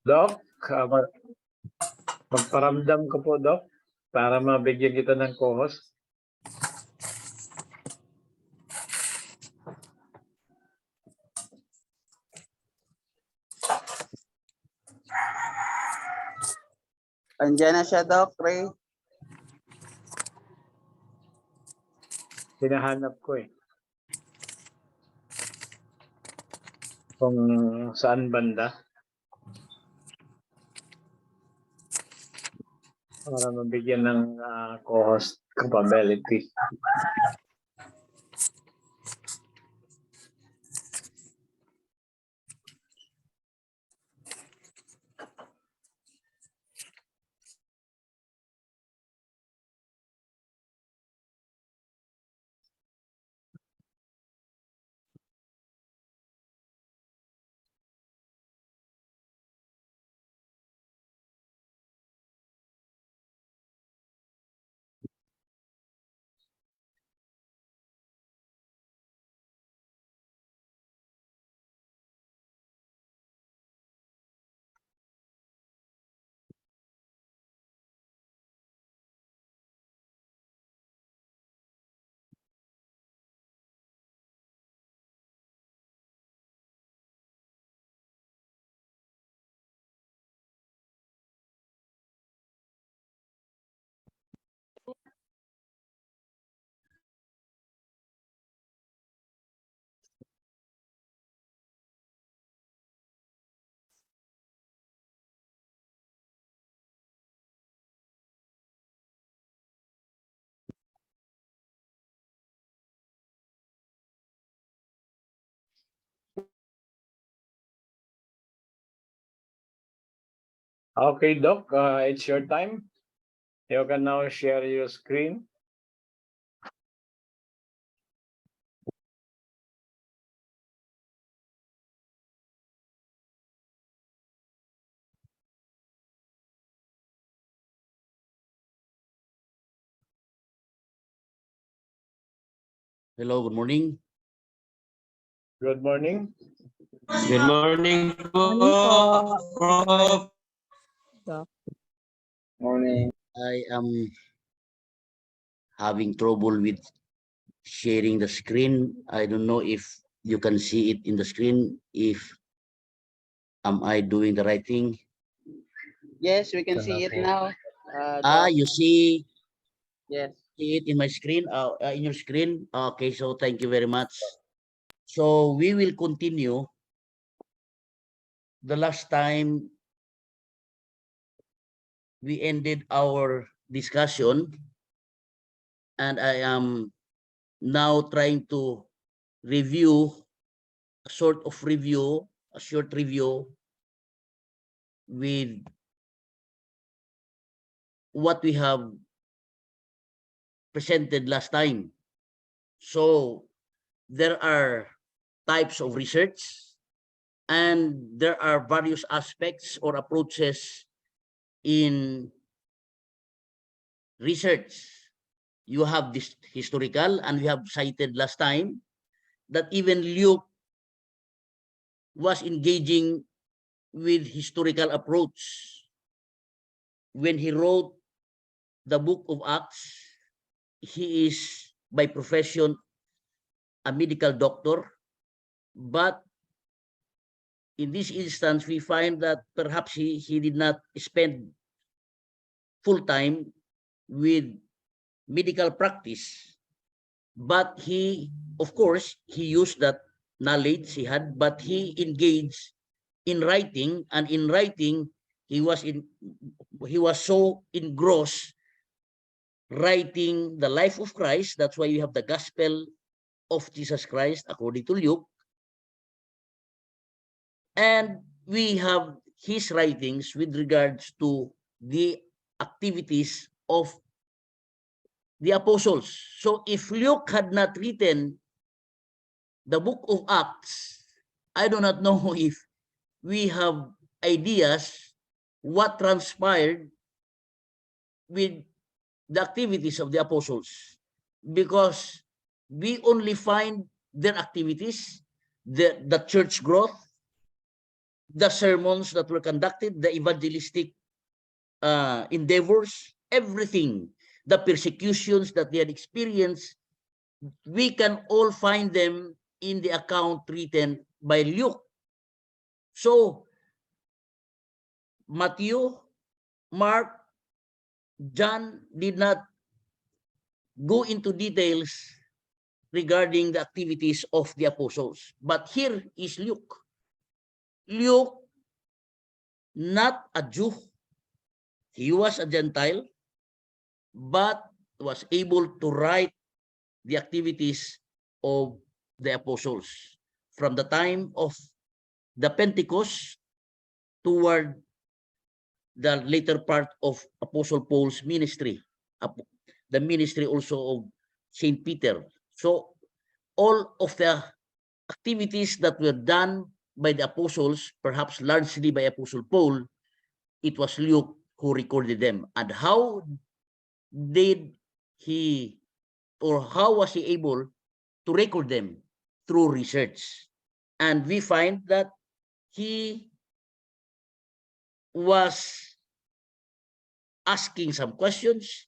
Doc, magparamdam ko po, Doc, para mabigyan kita ng co-host. Andiyan na siya, Doc Ray. Hinahanap ko eh. Kung saan banda. Para mabigyan ng co-host capability. Okay, Doc, it's your time. You can now share your screen. Hello, good morning. Good morning. Good morning po, Prof. Morning. I am having trouble with sharing the screen. I don't know if you can see it in the screen. If am I doing the right thing? Yes, we can see it now. Doc. You see Yes. it in my screen, in your screen. Okay, so thank you very much. So we will continue. The last time we ended our discussion, and I am now trying to review, a short review with what we have presented last time. So there are types of research, and there are various aspects or approaches in research. You have this historical, and we have cited last time that even Luke was engaging with historical approach when he wrote the book of Acts. He is by profession a medical doctor, but in this instance we find that perhaps he did not spend full time with medical practice, but he, of course, he used that knowledge he had, but he engaged in writing, and in writing he was so engrossed writing the life of Christ. That's why we have the gospel of Jesus Christ according to Luke, and we have his writings with regards to the activities of the apostles. So if Luke had not written the book of Acts, I do not know if we have ideas what transpired with the activities of the apostles, because we only find their activities, the church growth, the sermons that were conducted, the evangelistic endeavors, everything, the persecutions that they had experienced, we can all find them in the account written by Luke. So, Matthew, Mark, John did not go into details regarding the activities of the apostles. But here is Luke. Luke, not a Jew, he was a Gentile, but was able to write the activities of the apostles from the time of the Pentecost toward the later part of Apostle Paul's ministry, the ministry also of Saint Peter. So all of the activities that were done by the apostles, perhaps largely by Apostle Paul, it was Luke who recorded them. And how did he, or how was he able to record them? Through research. And we find that he was asking some questions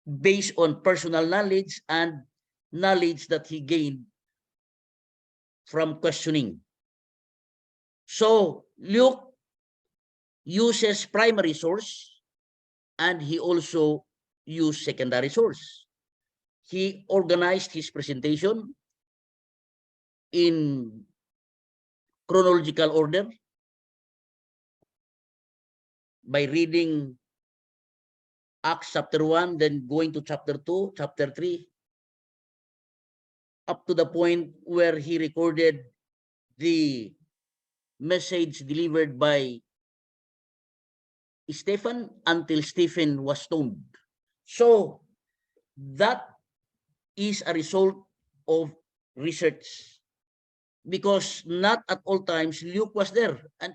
based on personal knowledge and knowledge that he gained from questioning. So Luke uses primary source and he also used secondary source. He organized his presentation in chronological order by reading Acts chapter 1, then going to chapter 2, chapter 3, up to the point where he recorded the message delivered by Stephen until Stephen was stoned. So that is a result of research, because not at all times Luke was there, and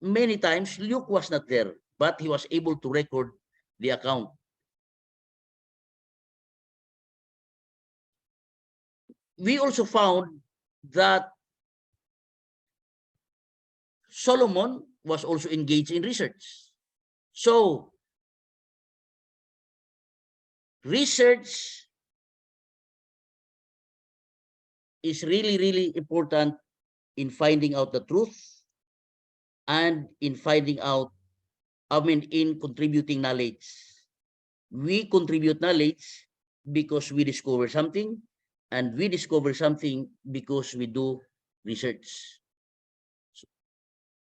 many times Luke was not there, but he was able to record the account. We also found that Solomon was also engaged in research. So research is really, really important in finding out the truth and in finding out, in contributing knowledge. We contribute knowledge because we discover something, and we discover something because we do research. So,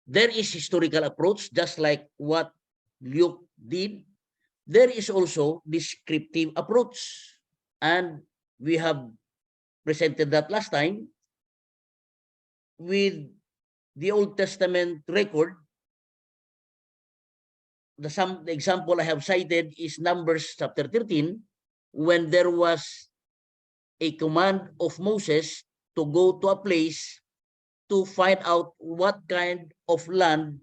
there is historical approach, just like what Luke did. There is also descriptive approach, and we have presented that last time with the Old Testament record. The example I have cited is Numbers chapter 13, when there was a command of Moses to go to a place to find out what kind of land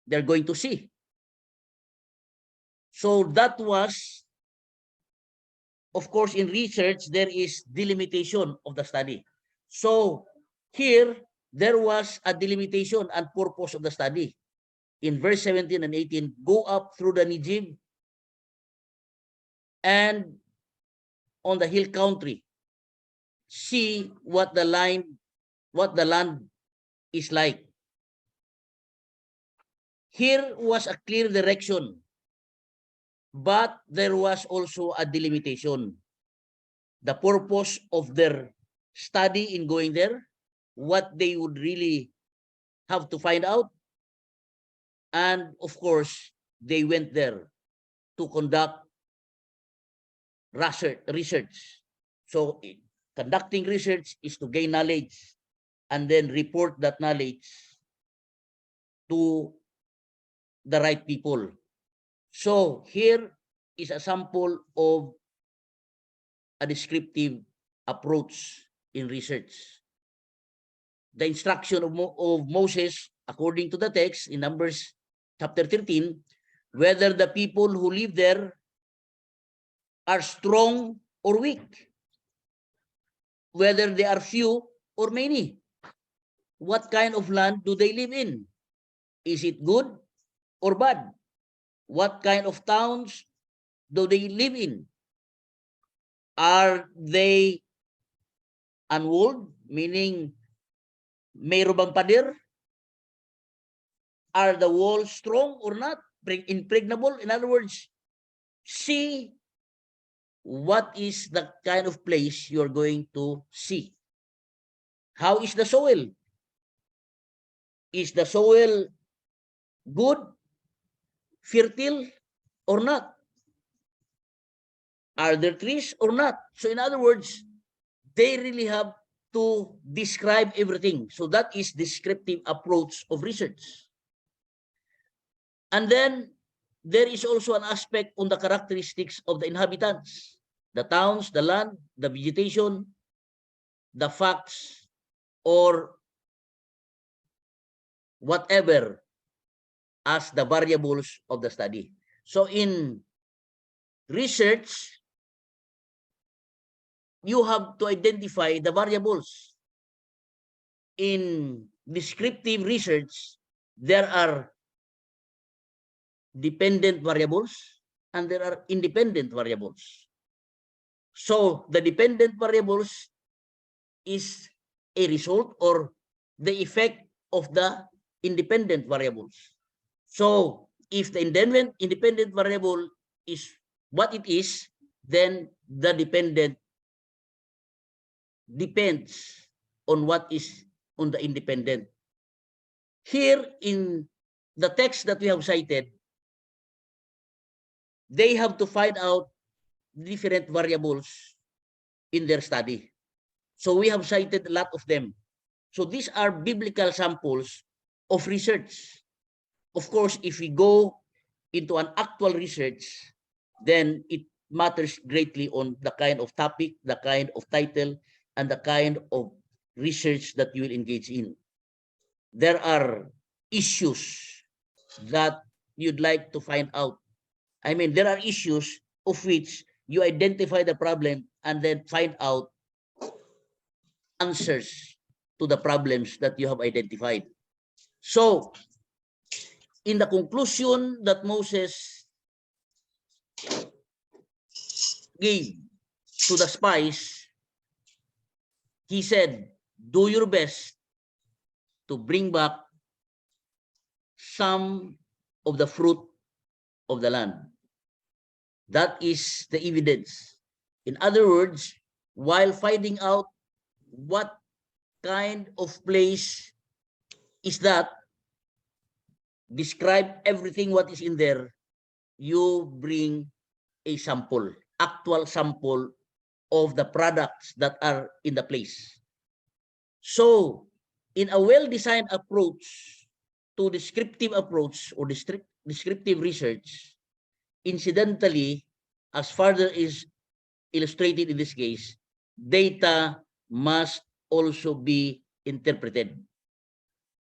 they're going to see. So that was, of course, in research, there is delimitation of the study. So here, there was a delimitation and purpose of the study. In verse 17 and 18, go up through the Negev and on the hill country, see what the land is like. Here was a clear direction, but there was also a delimitation. The purpose of their study in going there, what they would really have to find out, and of course, they went there to conduct research. So conducting research is to gain knowledge and then report that knowledge to the right people. So here is a sample of a descriptive approach in research. The instruction of Moses, according to the text in Numbers chapter 13, whether the people who live there are strong or weak, whether they are few or many. what kind of land do they live in? Is it good or bad? What kind of towns do they live in? Are they unwalled, meaning mayroon bang pader? Are the walls strong or not? Impregnable? In other words, see what is the kind of place you're going to see. How is the soil? Is the soil good, fertile, or not? Are there trees or not? So in other words, they really have to describe everything. So that is descriptive approach of research. And then there is also an aspect on the characteristics of the inhabitants, the towns, the land, the vegetation, the facts, or whatever as the variables of the study. So in research, you have to identify the variables. In descriptive research, there are dependent variables and there are independent variables. So the dependent variables is a result or the effect of the independent variables. So if the independent variable is what it is, then the dependent depends on what is on the independent. Here in the text that we have cited, they have to find out different variables in their study. So we have cited a lot of them. So these are biblical samples of research. Of course, if we go into an actual research, then it matters greatly on the kind of topic, the kind of title, and the kind of research that you will engage in. There are issues that you'd like to find out. I mean, there are issues of which you identify the problem and then find out answers to the problems that you have identified. So, in the conclusion that Moses gave to the spies, he said, do your best to bring back some of the fruit of the land. That is the evidence. In other words, while finding out what kind of place is that, describe everything what is in there, you bring a sample, actual sample of the products that are in the place. So, in a well-designed approach to descriptive approach or descriptive research, incidentally, as further is illustrated in this case, data must also be interpreted.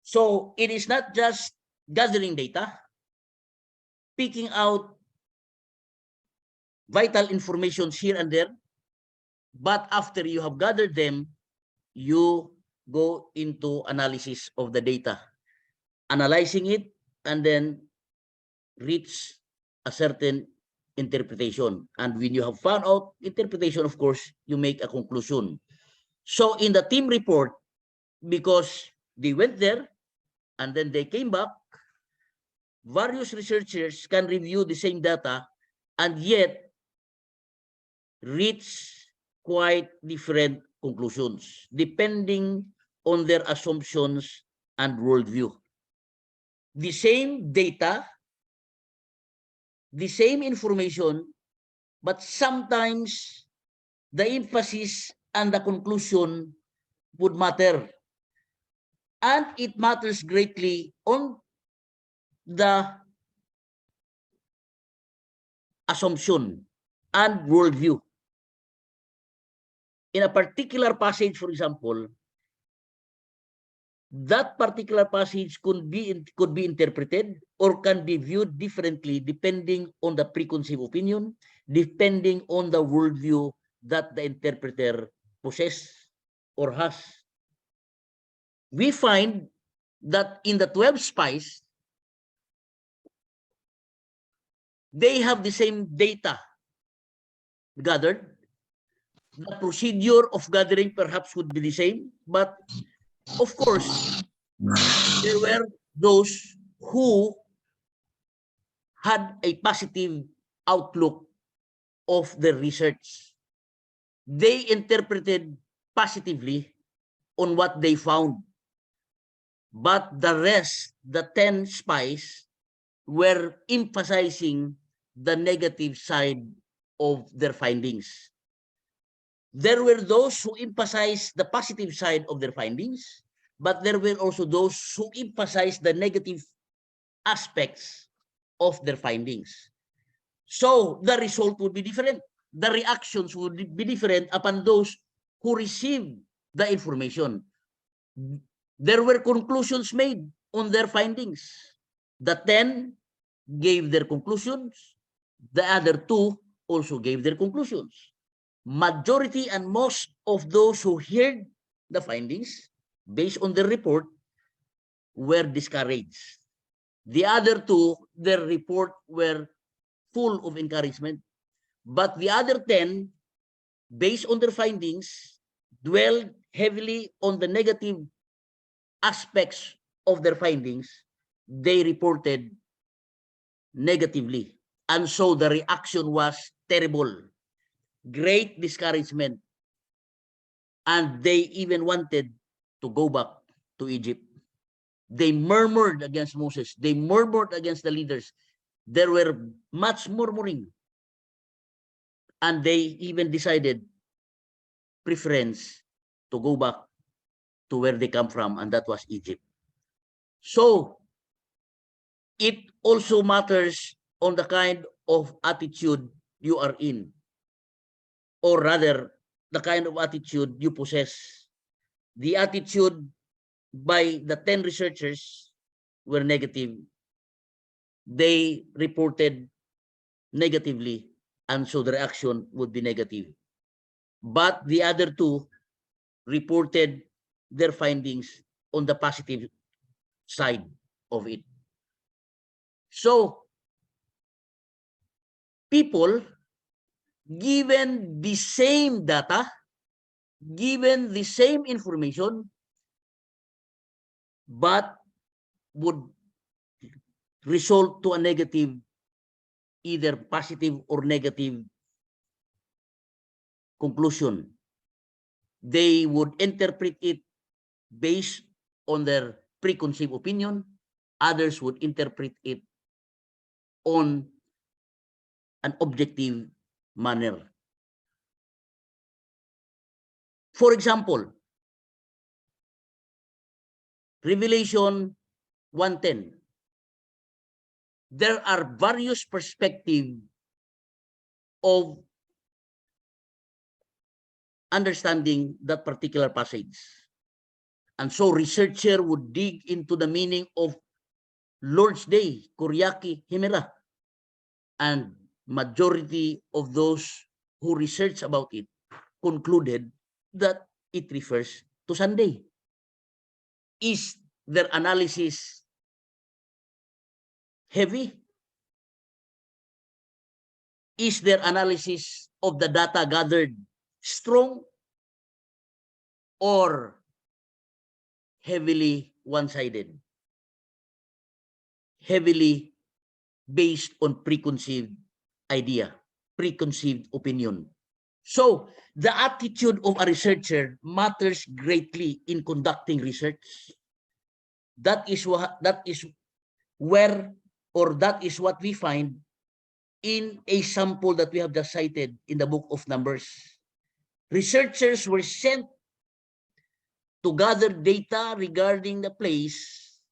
So it is not just gathering data, picking out vital information here and there, but after you have gathered them, you go into analysis of the data, analyzing it, and then reach a certain interpretation. And when you have found out interpretation, of course, you make a conclusion. So in the team report, because they went there and then they came back, various researchers can review the same data and yet reach quite different conclusions depending on their assumptions and worldview. The same data, the same information, but sometimes the emphasis and the conclusion would matter. And it matters greatly on the assumption and worldview. In a particular passage, for example, that particular passage could be interpreted or can be viewed differently depending on the preconceived opinion, depending on the worldview that the interpreter possesses or has. we find that in the 12 spies, they have the same data gathered. The procedure of gathering perhaps would be the same, but of course, there were those who had a positive outlook of the research. They interpreted positively on what they found. But the rest, the 10 spies, were emphasizing the negative side of their findings. There were those who emphasized the positive side of their findings, but there were also those who emphasized the negative aspects of their findings. So the result would be different. The reactions would be different upon those who received the information. There were conclusions made on their findings. The 10 gave their conclusions. The other 2 also gave their conclusions. Majority and most of those who heard the findings based on the report were discouraged. The other 2, their report were full of encouragement. But the other 10, based on their findings, dwelled heavily on the negative aspects of their findings. They reported negatively. And so the reaction was terrible. Great discouragement. And they even wanted to go back to Egypt. They murmured against Moses. They murmured against the leaders. There were much murmuring. And they even decided preference to go back to where they come from, and that was Egypt. So it also matters on the kind of attitude you are in, or rather, the kind of attitude you possess. The attitude by the 10 researchers were negative. They reported negatively, and so the reaction would be negative. But the other 2 reported their findings on the positive side of it. So, people, given the same data, given the same information, but would result to a negative, either positive or negative conclusion. They would interpret it based on their preconceived opinion. Others would interpret it on an objective manner. For example, Revelation 1:10. There are various perspectives of understanding that particular passage. And so researcher would dig into the meaning of Lord's Day, Kuryaki, Himera. And majority of those who research about it concluded that it refers to Sunday. Is their analysis heavy? Is their analysis of the data gathered strong or heavily one-sided? Heavily based on preconceived idea, preconceived opinion. So, the attitude of a researcher matters greatly in conducting research. That is what we find in a sample that we have just cited in the book of Numbers. Researchers were sent to gather data regarding the place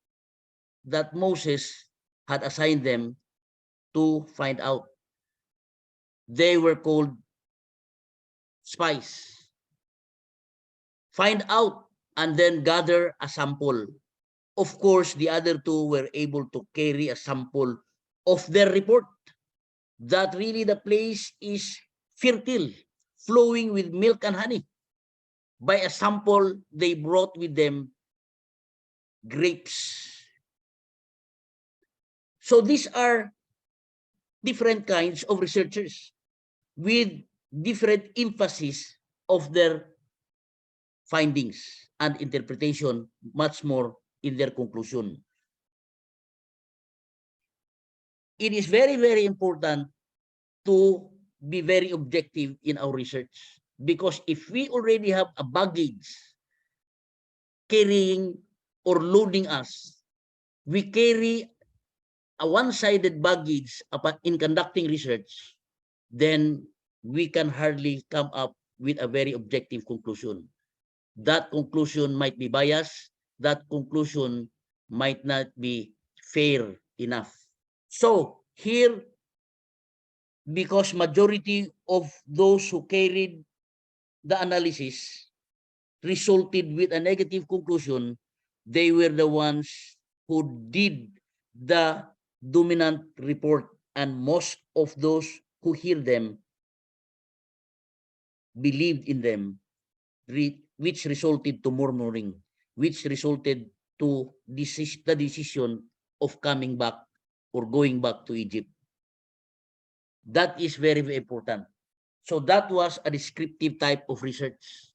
that Moses had assigned them to find out. They were called spies. Find out and then gather a sample. Of course, the other 2 were able to carry a sample of their report that really the place is fertile, flowing with milk and honey. By a sample they brought with them grapes. So these are different kinds of researchers with different emphasis of their findings and interpretation, much more in their conclusion. It is very, very important to be very objective in our research, because if we already have a baggage carrying or loading us, we carry a one-sided baggage in conducting research, then we can hardly come up with a very objective conclusion. That conclusion might be biased. That conclusion might not be fair enough. So here, because majority of those who carried the analysis resulted with a negative conclusion, they were the ones who did the dominant report, and most of those who hear them believed in them, which resulted to murmuring, which resulted to the decision of coming back or going back to Egypt. That is very, very important. So that was a descriptive type of research.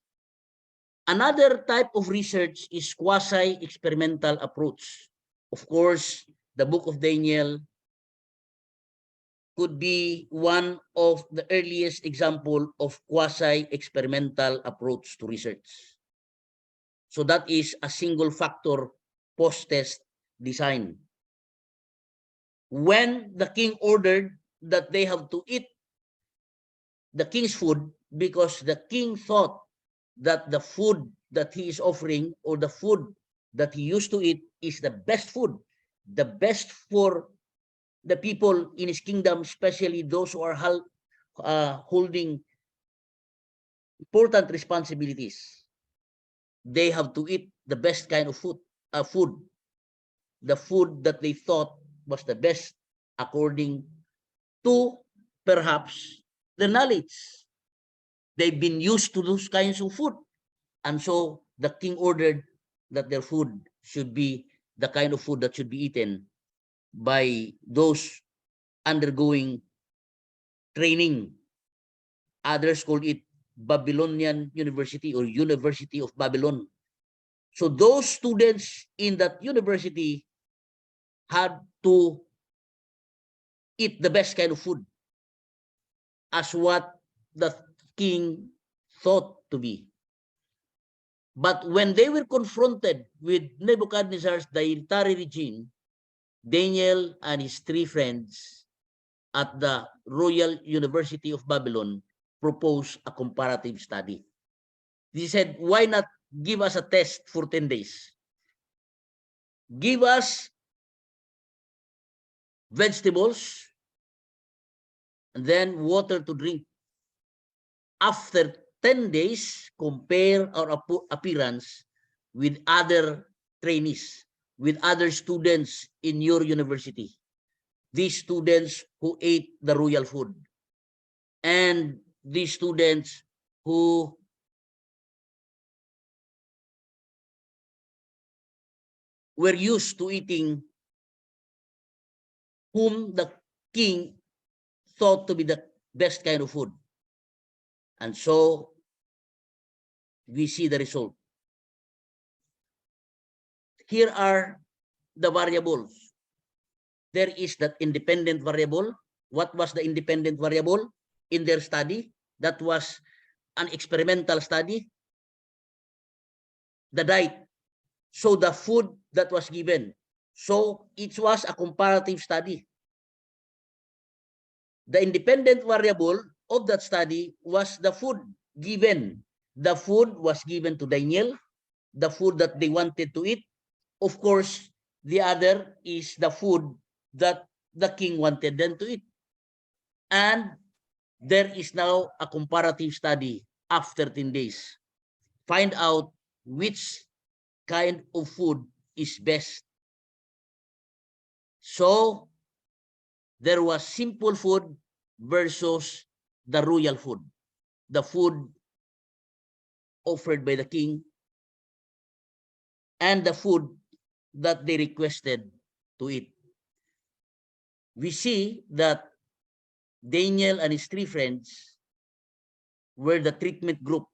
Another type of research is quasi-experimental approach. Of course, the book of Daniel could be one of the earliest example of quasi-experimental approach to research. So that is a single factor post-test design. When the king ordered that they have to eat the king's food, because the king thought that the food that he is offering, or the food that he used to eat, is the best food, the best for the people in his kingdom, especially those who are holding important responsibilities. They have to eat the best kind of food, the food that they thought was the best according to perhaps the knowledge. They've been used to those kinds of food. And so the king ordered that their food should be the kind of food that should be eaten by those undergoing training. Others called it Babylonian University or University of Babylon. So those students in that university had to eat the best kind of food as what the king thought to be. But when they were confronted with Nebuchadnezzar's dietary regime, Daniel and his three friends at the Royal University of Babylon proposed a comparative study. They said, why not give us a test for 10 days? Give us vegetables and then water to drink. After 10 days, compare our appearance with other trainees, with other students in your university. These students who ate the royal food, and these students who were used to eating whom the king thought to be the best kind of food. And so we see the result. Here are the variables. There is that independent variable. What was the independent variable in their study? That was an experimental study. The diet. So the food that was given. So it was a comparative study. The independent variable of that study was the food given. The food was given to Daniel, the food that they wanted to eat. Of course, the other is the food that the king wanted them to eat. And there is now a comparative study after 10 days. Find out which kind of food is best. So there was simple food versus the royal food, the food offered by the king, and the food that they requested to eat. We see that Daniel and his 3 friends were the treatment group,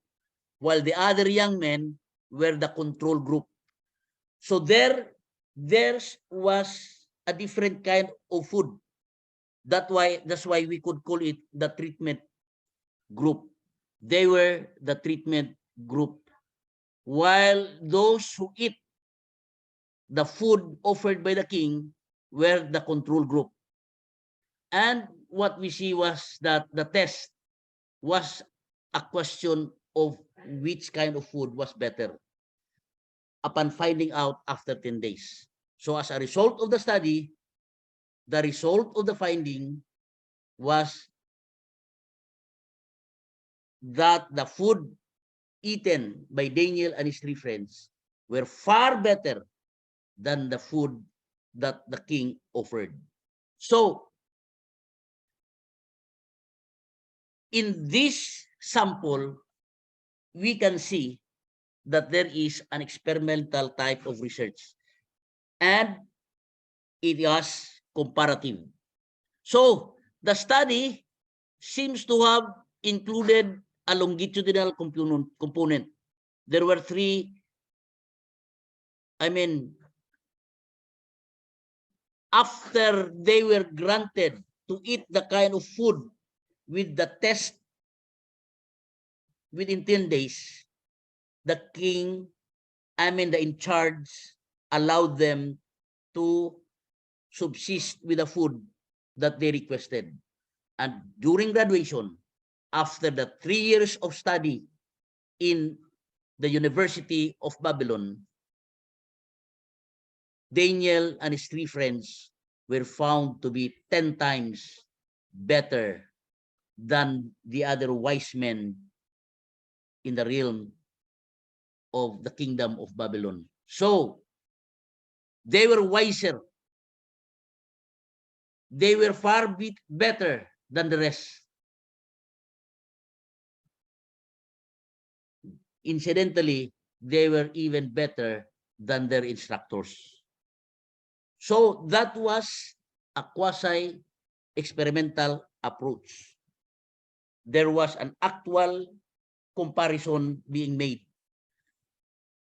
while the other young men were the control group. So theirs was a different kind of food. That's why we could call it the treatment group. They were the treatment group, while those who eat the food offered by the king were the control group. And what we see was that the test was a question of which kind of food was better upon finding out after 10 days. So as a result of the study, the result of the finding was that the food eaten by Daniel and his 3 friends were far better than the food that the king offered. So, in this sample, we can see that there is an experimental type of research, and it was comparative. So, the study seems to have included a longitudinal component. There were 3, after they were granted to eat the kind of food with the test within 10 days, the king, the in charge, allowed them to subsist with the food that they requested. And during graduation, after the 3 years of study in the University of Babylon, Daniel and his 3 friends were found to be 10 times better than the other wise men in the realm of the kingdom of Babylon. So, they were wiser. They were far better than the rest. Incidentally, they were even better than their instructors. So that was a quasi-experimental approach. There was an actual comparison being made.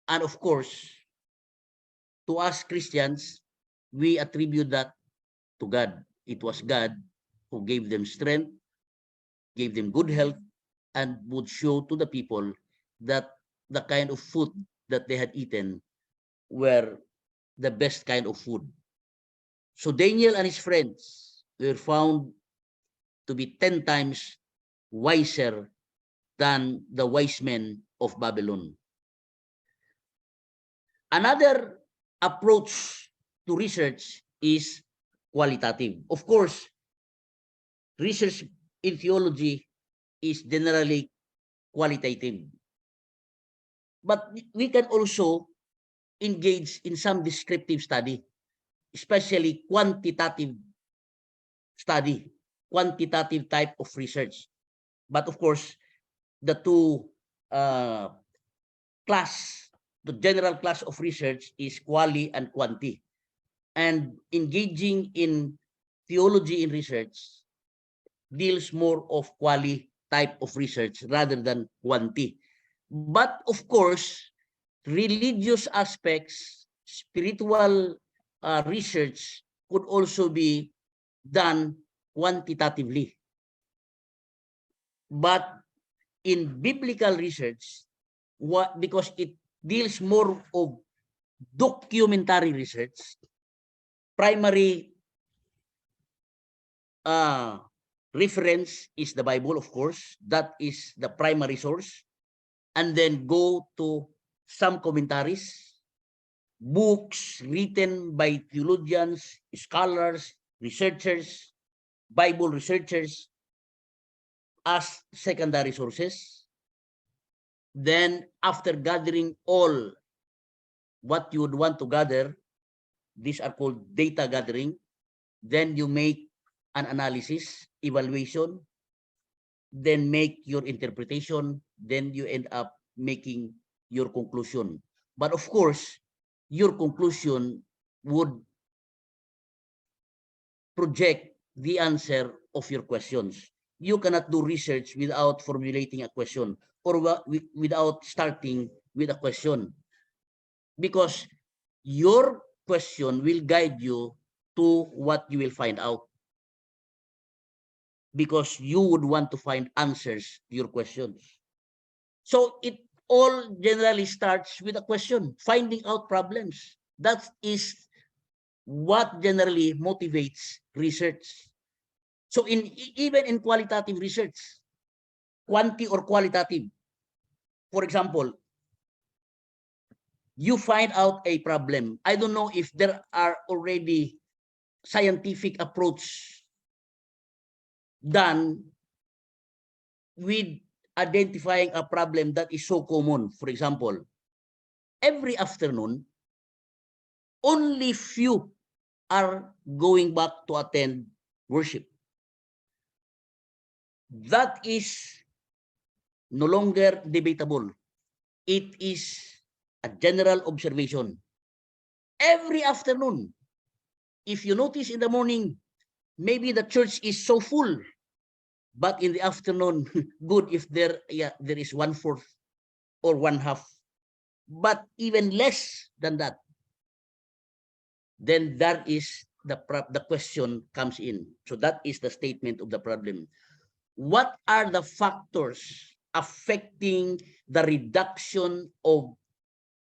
And of course, to us Christians, we attribute that to God. It was God who gave them strength, gave them good health, and would show to the people that the kind of food that they had eaten were the best kind of food. So Daniel and his friends were found to be 10 times wiser than the wise men of Babylon. Another approach to research is qualitative. Of course, research in theology is generally qualitative. But we can also engage in some descriptive study, especially quantitative study, quantitative type of research. But of course, the two the general class of research is quali and quanti. And engaging in theology in research deals more of quali type of research rather than quanti. But of course, religious aspects, spiritual research could also be done quantitatively. But in biblical research, because it deals more of documentary research, primary reference is the Bible, of course. That is the primary source. And then go to some commentaries, books written by theologians, scholars, researchers, Bible researchers as secondary sources. Then after gathering all what you would want to gather, these are called data gathering. Then you make an analysis, evaluation, then make your interpretation, then you end up making your conclusion. But of course, your conclusion would project the answer of your questions. You cannot do research without formulating a question or without starting with a question, because your question will guide you to what you will find out, because you would want to find answers to your questions. So it all generally starts with a question, finding out problems. That is what generally motivates research. So even in qualitative research, quanti or qualitative, for example, you find out a problem. I don't know if there are already scientific approach done with identifying a problem that is so common. For example, every afternoon, only few are going back to attend worship. That is no longer debatable. It is a general observation. Every afternoon, if you notice in the morning, maybe the church is so full, but in the afternoon, good if there is 1/4 or 1/2, but even less than that, then that is the question comes in. So that is the statement of the problem. What are the factors affecting the reduction of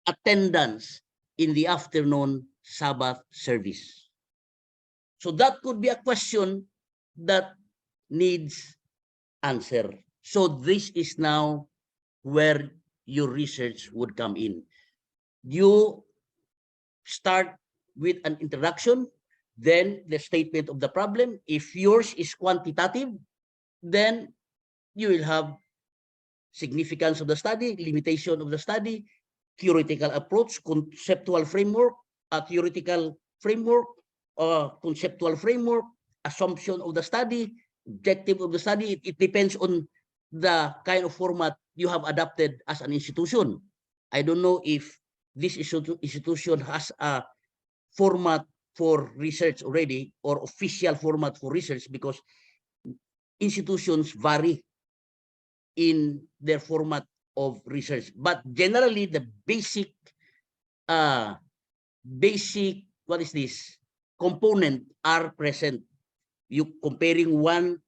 attendance in the afternoon Sabbath service? So that could be a question that needs answer. So this is now where your research would come in. You start with an introduction, then the statement of the problem. If yours is quantitative, then you will have significance of the study, limitation of the study, theoretical approach, conceptual framework, a theoretical framework, conceptual framework, assumption of the study, objective of the study. It depends on the kind of format you have adopted as an institution. I don't know if this institution has a format for research already or official format for research, because institutions vary in their format of research. But generally, the basic what is this component are present. You comparing one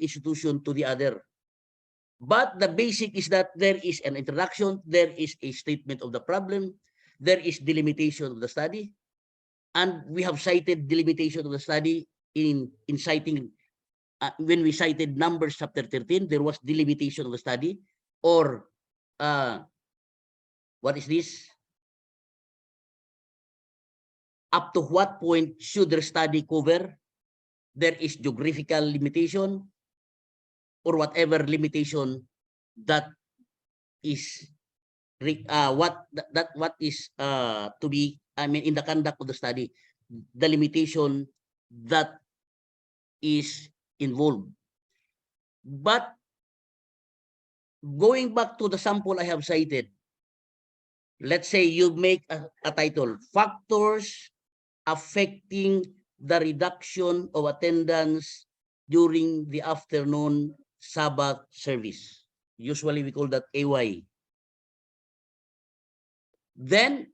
institution to the other. But the basic is that there is an introduction, there is a statement of the problem, there is delimitation of the study, and we have cited delimitation of the study in citing when we cited Numbers chapter 13, there was delimitation of the study, or what is this? Up to what point should the study cover? There is geographical limitation, or whatever limitation that is what is to be, I mean, in the conduct of the study, the limitation that is involved. But going back to the sample I have cited, let's say you make a title, Factors Affecting the Reduction of Attendance During the Afternoon Sabbath Service. Usually we call that AY. Then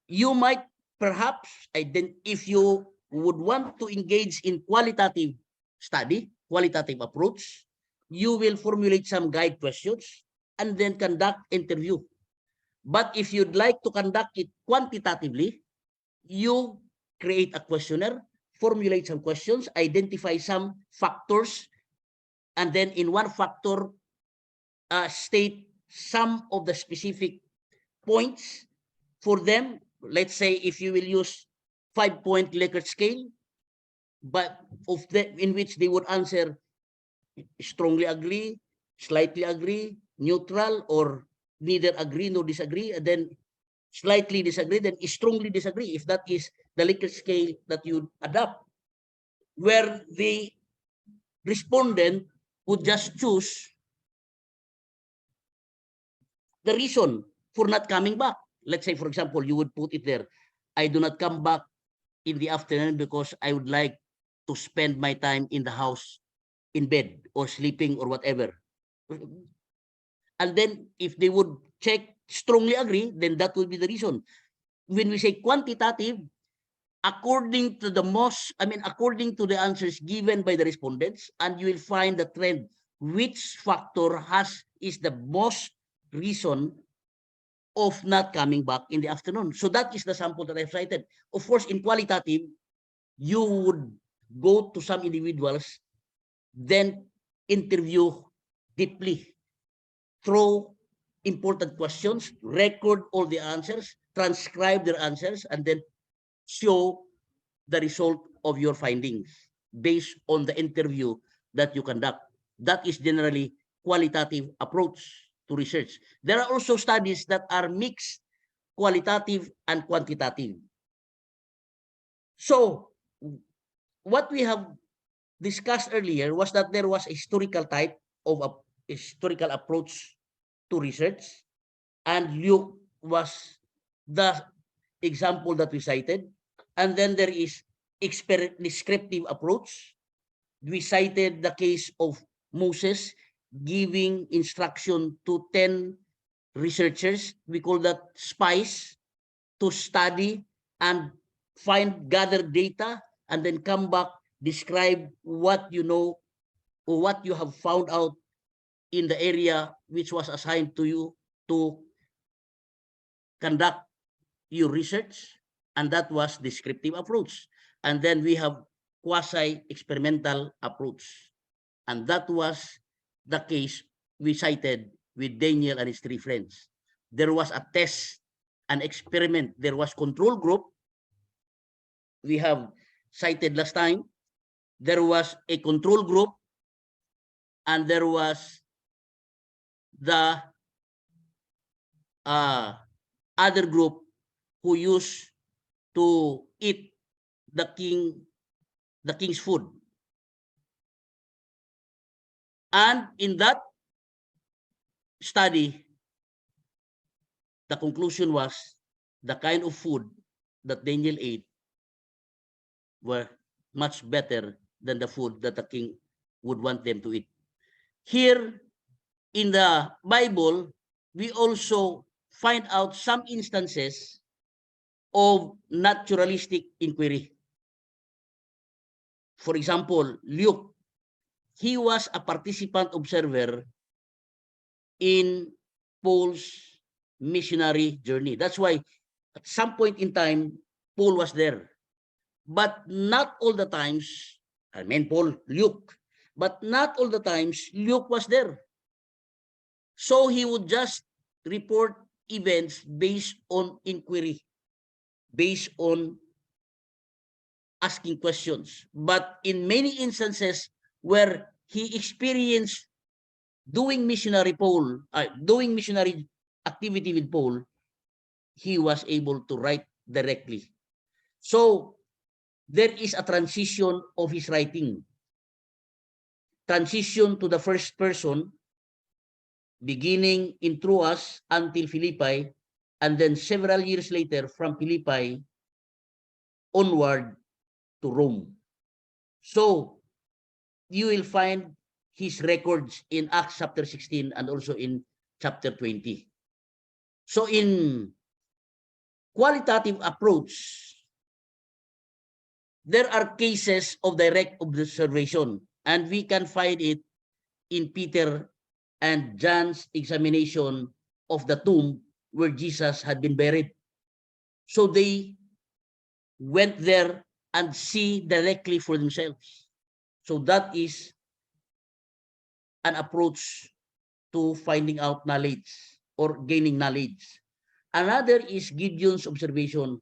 you might perhaps, if you would want to engage in qualitative study, qualitative approach, you will formulate some guide questions and then conduct interview. But if you'd like to conduct it quantitatively, you create a questionnaire, formulate some questions, identify some factors, and then in one factor, state some of the specific points for them. Let's say if you will use 5-point Likert scale, but in which they would answer strongly agree, slightly agree, neutral, or neither agree nor disagree, and then slightly disagree, then strongly disagree, if that is the Likert scale that you adopt, where the respondent would just choose the reason for not coming back. let's say, for example, you would put it there, I do not come back in the afternoon because I would like to spend my time in the house, in bed, or sleeping, or whatever. And then if they would check, strongly agree, then that would be the reason. When we say quantitative, according to according to the answers given by the respondents, and you will find the trend, which factor is the most reason of not coming back in the afternoon. So that is the sample that I've cited. Of course, in qualitative, you would go to some individuals, then interview deeply, throw important questions, record all the answers, transcribe their answers, and then show the result of your findings based on the interview that you conduct. That is generally qualitative approach to research. There are also studies that are mixed qualitative and quantitative. So what we have discussed earlier was that there was a historical type of a historical approach to research, and Luke was the example that we cited. And then there is descriptive approach. We cited the case of Moses giving instruction to 10 researchers. We call that spies, to study and gather data, and then come back, describe what you know or what you have found out in the area which was assigned to you to conduct your research, and that was descriptive approach. And then we have quasi-experimental approach, and that was the case we cited with Daniel and his 3 friends. There was a test, an experiment, there was control group. We have cited last time. There was a control group, and there was the other group who used to eat the king's food. And in that study, the conclusion was the kind of food that Daniel ate were much better than the food that the king would want them to eat. Here in the Bible, we also find out some instances of naturalistic inquiry. For example, Luke, he was a participant observer in Paul's missionary journey. That's why at some point in time, Paul was there. But not all the times, Luke, but not all the times Luke was there. So he would just report events based on inquiry, based on asking questions. But in many instances where he experienced doing missionary activity with Paul, he was able to write directly. So there is a transition of his writing. Transition to the first person, beginning in Troas until Philippi, and then several years later from Philippi onward to Rome. So you will find his records in Acts chapter 16 and also in chapter 20. So in qualitative approach, there are cases of direct observation, and we can find it in Peter and John's examination of the tomb where Jesus had been buried. So they went there and see directly for themselves. So that is an approach to finding out knowledge or gaining knowledge. Another is Gideon's observation.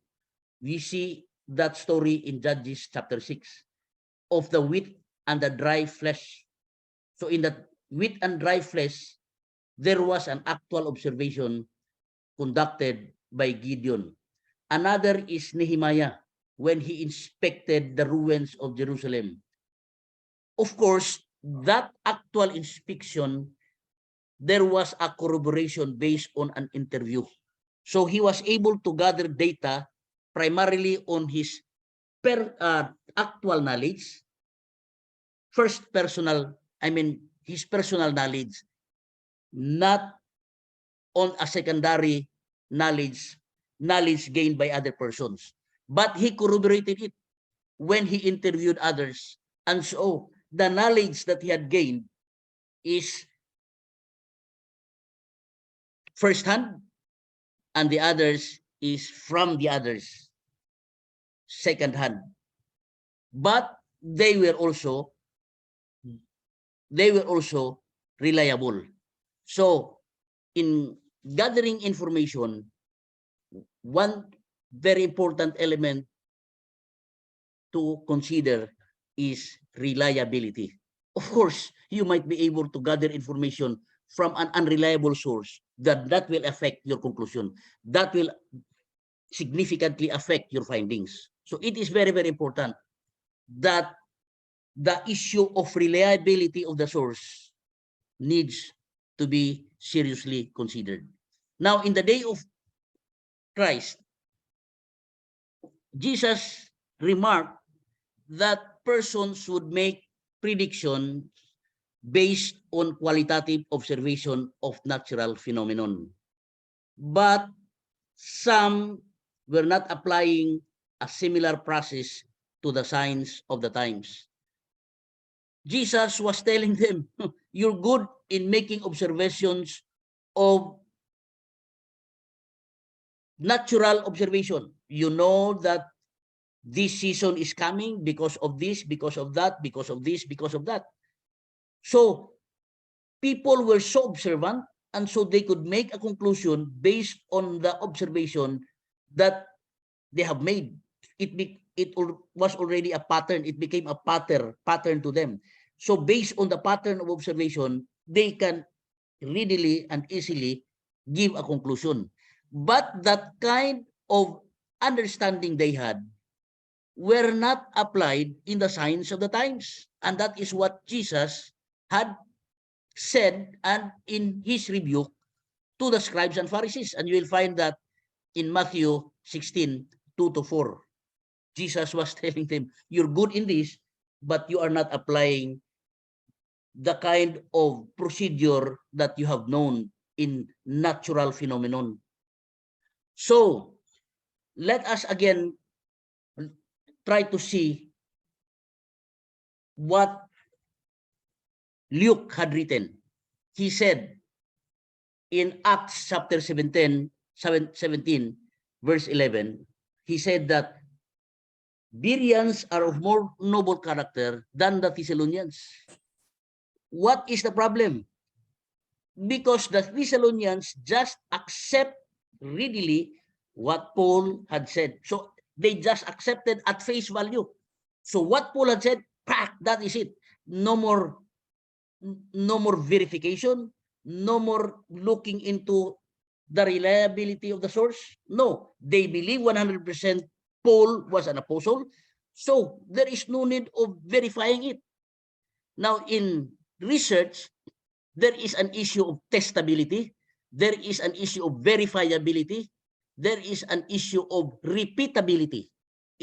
We see that story in Judges chapter 6 of the wheat and the dry flesh. So in the wheat and dry flesh, there was an actual observation conducted by Gideon. Another is Nehemiah when he inspected the ruins of Jerusalem. Of course, that actual inspection, there was a corroboration based on an interview. So he was able to gather data primarily on his actual knowledge, his personal knowledge, not on a secondary knowledge gained by other persons. But he corroborated it when he interviewed others. And so the knowledge that he had gained is firsthand, and the others is from the others, secondhand. But they were also reliable. So in gathering information, one very important element to consider is reliability. Of course, you might be able to gather information from an unreliable source that will affect your conclusion. That will significantly affect your findings. So it is very, very important that the issue of reliability of the source needs to be seriously considered. Now, in the day of Christ, Jesus remarked that persons would make predictions based on qualitative observation of natural phenomenon. But some were not applying a similar process to the signs of the times. Jesus was telling them, you're good in making observations of natural observation. You know that this season is coming because of this, because of that, because of this, because of that. So people were so observant, and so they could make a conclusion based on the observation that they have made. It was already a pattern. It became a pattern to them. So based on the pattern of observation, they can readily and easily give a conclusion. But that kind of understanding they had were not applied in the signs of the times. And that is what Jesus had said and in his rebuke to the scribes and Pharisees. And you will find that in Matthew 16, 2-4. Jesus was telling them, you're good in this, but you are not applying the kind of procedure that you have known in natural phenomenon. So let us again try to see what Luke had written. He said in Acts chapter 17, verse 11, he said that Bereans are of more noble character than the Thessalonians. What is the problem? Because the Thessalonians just accept readily what Paul had said. So they just accepted at face value. So what Paul had said, that is it. No more verification, no more looking into the reliability of the source. No, they believe 100% Paul was an apostle. So there is no need of verifying it. Now in research, there is an issue of testability. There is an issue of verifiability. There is an issue of repeatability.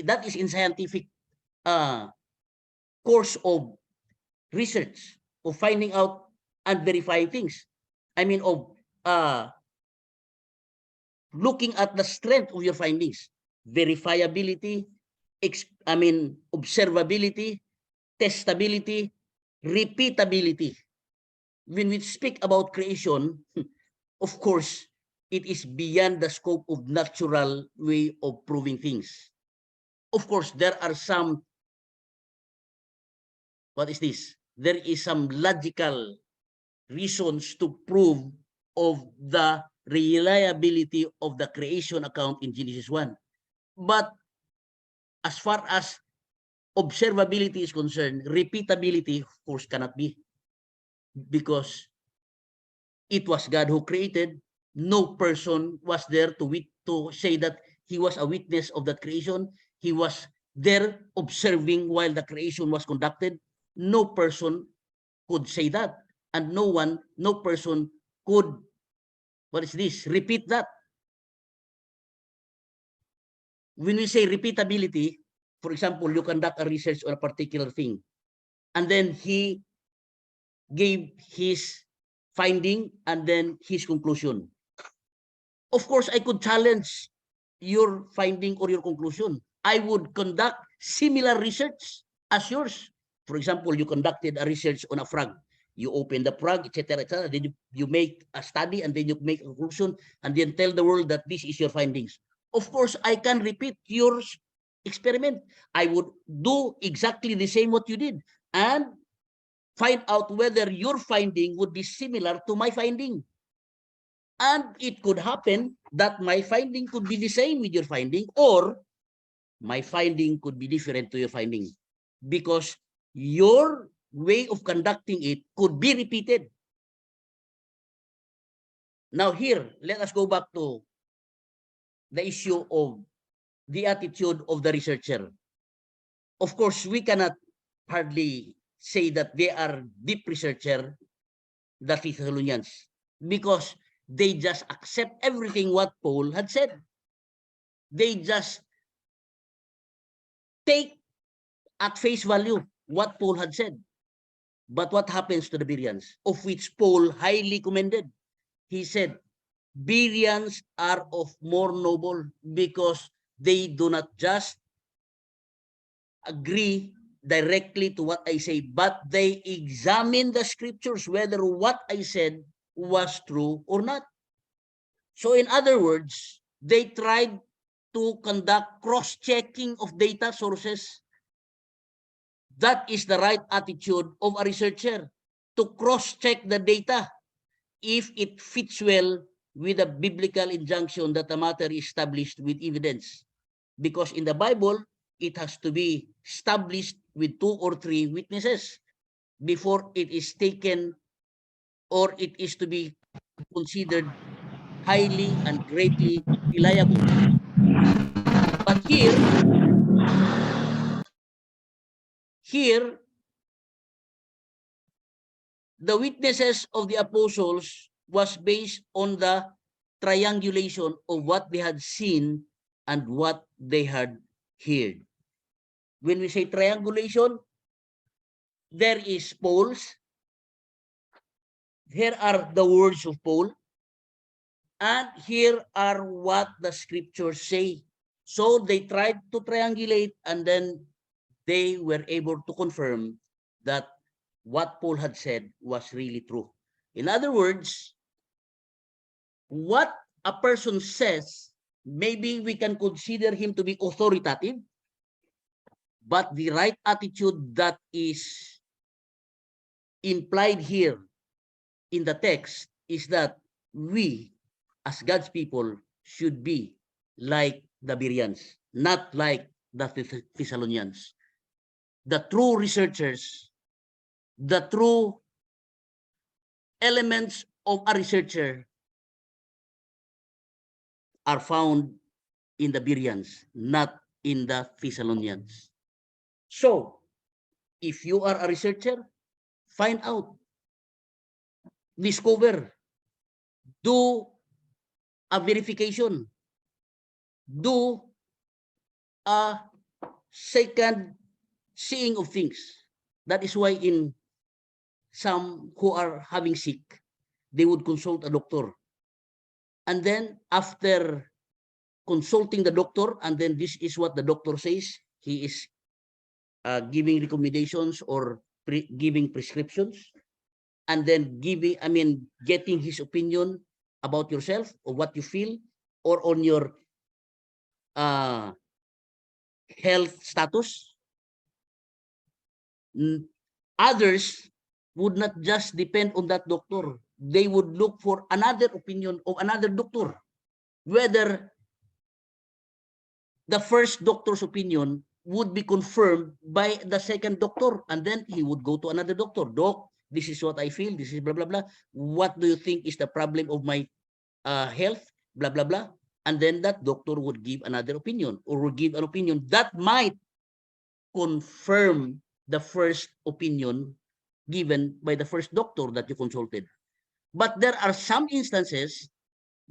That is in scientific course of research, of finding out and verifying things. I mean, of looking at the strength of your findings, verifiability, observability, testability, repeatability. When we speak about creation, of course, it is beyond the scope of natural way of proving things. Of course, there are some, what is this? There is some logical reasons to prove of the reliability of the creation account in Genesis 1. But as far as observability is concerned, repeatability, of course, cannot be. Because it was God who created. No person was there to say that he was a witness of that creation. He was there observing while the creation was conducted. No person could say that. And no person could, what is this? Repeat that. when we say repeatability, for example, you conduct a research on a particular thing, and then he gave his finding and then his conclusion. Of course, I could challenge your finding or your conclusion. I would conduct similar research as yours. For example, you conducted a research on a frog. You open the frog, etc., etc. Then you make a study and then you make a conclusion and then tell the world that this is your findings. Of course, I can repeat your experiment. I would do exactly the same what you did and find out whether your finding would be similar to my finding. And it could happen that my finding could be the same with your finding, or my finding could be different to your finding, because your way of conducting it could be repeated. Now here, let us go back to the issue of the attitude of the researcher. Of course, we cannot hardly say that they are deep researcher, the Thessalonians, because they just accept everything what Paul had said. They just take at face value what Paul had said. But what happens to the Bereans, of which Paul highly commended? He said, Bereans are of more noble because they do not just agree directly to what I say, but they examine the scriptures whether what I said was true or not. So in other words, they tried to conduct cross-checking of data sources. That is the right attitude of a researcher, to cross-check the data if it fits well with a biblical injunction that the matter is established with evidence. Because in the Bible, it has to be established with 2 or 3 witnesses before it is taken or it is to be considered highly and greatly reliable. But here, the witnesses of the apostles was based on the triangulation of what they had seen and what they had heard. When we say triangulation, there is Paul's, here are the words of Paul, and here are what the scriptures say. So they tried to triangulate, and then they were able to confirm that what Paul had said was really true. In other words, what a person says, maybe we can consider him to be authoritative, but the right attitude that is implied here in the text is that we, as God's people, should be like the Bereans, not like the Thessalonians. The true researchers, the true elements of a researcher are found in the Bereans, not in the Thessalonians. So, if you are a researcher, find out, discover, do a verification, do a second seeing of things. That is why in some who are having sick, they would consult a doctor. And then after consulting the doctor, and then this is what the doctor says, he is giving recommendations or giving prescriptions, and then getting his opinion about yourself or what you feel or on your health status. Others would not just depend on that doctor. They would look for another opinion of another doctor, whether the first doctor's opinion would be confirmed by the second doctor, and then he would go to another doctor. Doc, this is what I feel, this is blah, blah, blah. What do you think is the problem of my health? Blah, blah, blah. And then that doctor would give another opinion, or would give an opinion that might confirm the first opinion given by the first doctor that you consulted. But there are some instances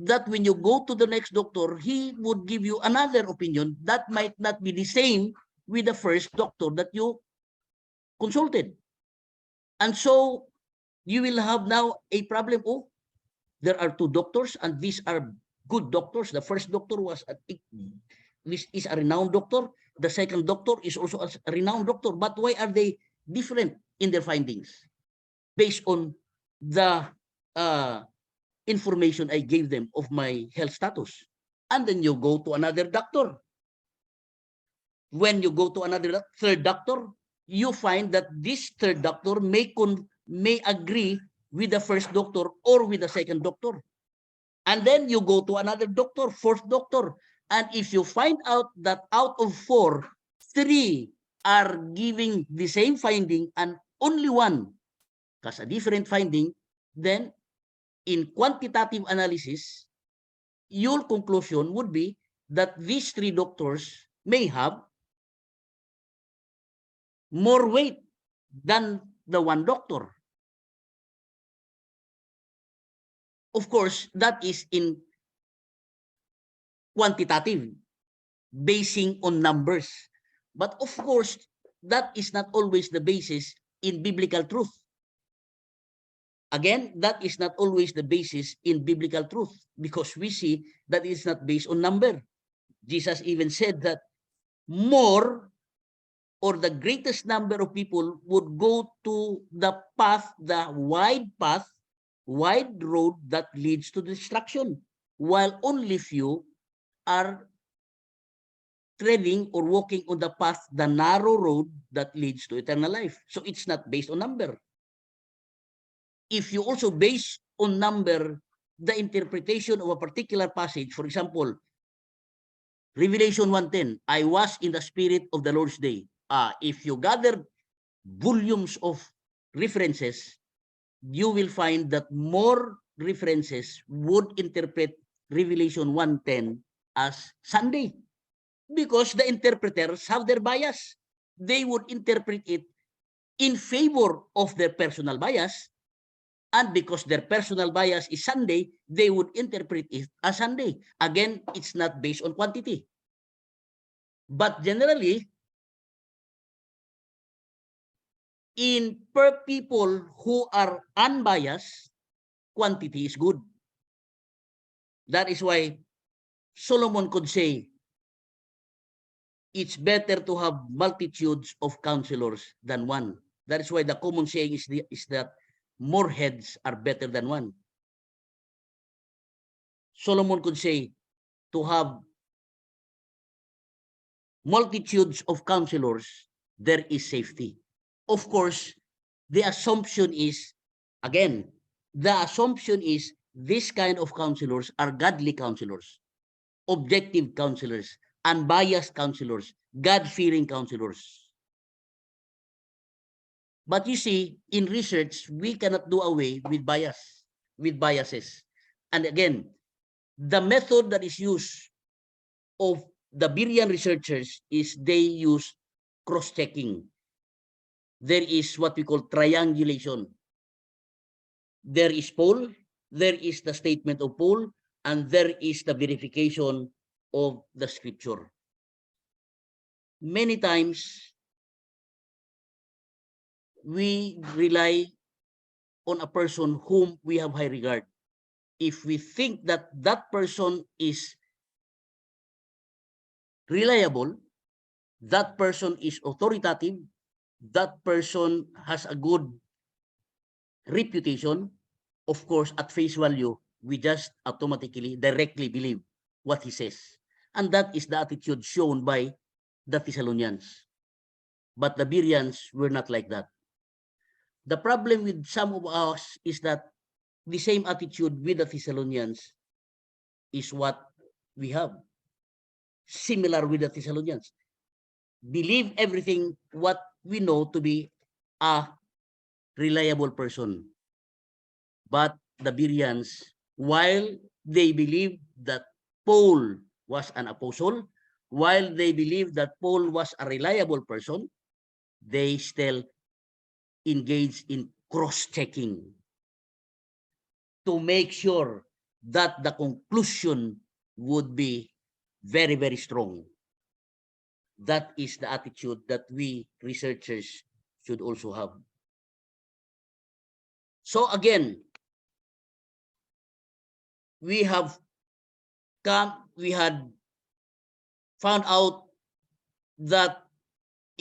that when you go to the next doctor, he would give you another opinion that might not be the same with the first doctor that you consulted. And so you will have now a problem. Oh, there are two doctors and these are good doctors. The first doctor is a renowned doctor. The second doctor is also a renowned doctor. But why are they different in their findings based on the information I gave them of my health status? And then you go to another doctor. When you go to another third doctor, you find that this third doctor may agree with the first doctor or with the second doctor. And then you go to another doctor, fourth doctor. And if you find out that out of 4, 3 are giving the same finding and only one has a different finding, then in quantitative analysis, your conclusion would be that these 3 doctors may have more weight than the one doctor. Of course, that is in quantitative, basing on numbers. But of course, that is not always the basis in biblical truth. Again, that is not always the basis in biblical truth, because we see that it's not based on number. Jesus even said that more or the greatest number of people would go to the path, the wide road that leads to destruction, while only few are treading or walking on the path, the narrow road that leads to eternal life. So it's not based on number. If you also base on number the interpretation of a particular passage, for example, Revelation 1:10, I was in the spirit of the Lord's day. If you gather volumes of references, you will find that more references would interpret Revelation 1:10 as Sunday, because the interpreters have their bias. They would interpret it in favor of their personal bias, and because their personal bias is Sunday, they would interpret it as Sunday. Again, it's not based on quantity. But generally, in per people who are unbiased, quantity is good. That is why Solomon could say, it's better to have multitudes of counselors than one. That is why the common saying is that more heads are better than one. Solomon could say, to have multitudes of counselors, there is safety. Of course, the assumption is, again, this kind of counselors are godly counselors, objective counselors, unbiased counselors, God-fearing counselors. But you see, in research, we cannot do away with biases. And again, the method that is used of the Berean researchers is they use cross-checking. There is what we call triangulation. There is poll, there is the statement of poll, and there is the verification of the scripture. Many times, we rely on a person whom we have high regard. If we think that that person is reliable, that person is authoritative, that person has a good reputation, of course, at face value, we just automatically, directly believe what he says. And that is the attitude shown by the Thessalonians. But the Bereans were not like that. The problem with some of us is that the same attitude with the Thessalonians is what we have. Similar with the Thessalonians. Believe everything what we know to be a reliable person. But the Bereans, while they believe that Paul was an apostle, while they believe that Paul was a reliable person, they still engage in cross-checking to make sure that the conclusion would be very, very strong. That is the attitude that we researchers should also have. So again, we had found out that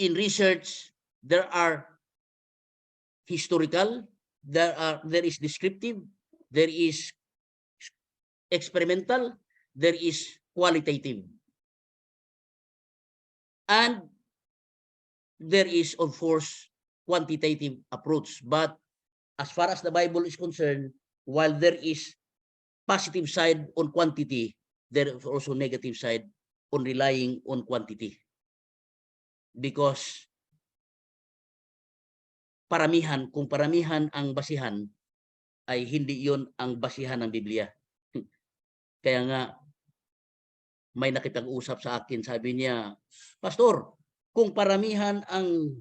in research there are historical, there is descriptive, there is experimental, there is qualitative, and there is of course quantitative approach. But as far as the Bible is concerned, while there is positive side on quantity, there is also negative side on relying on quantity. Because kung paramihan ang basihan, ay hindi yon ang basihan ng Biblia. Kaya nga, may nakipag-usap sa akin, sabi niya, Pastor, kung paramihan ang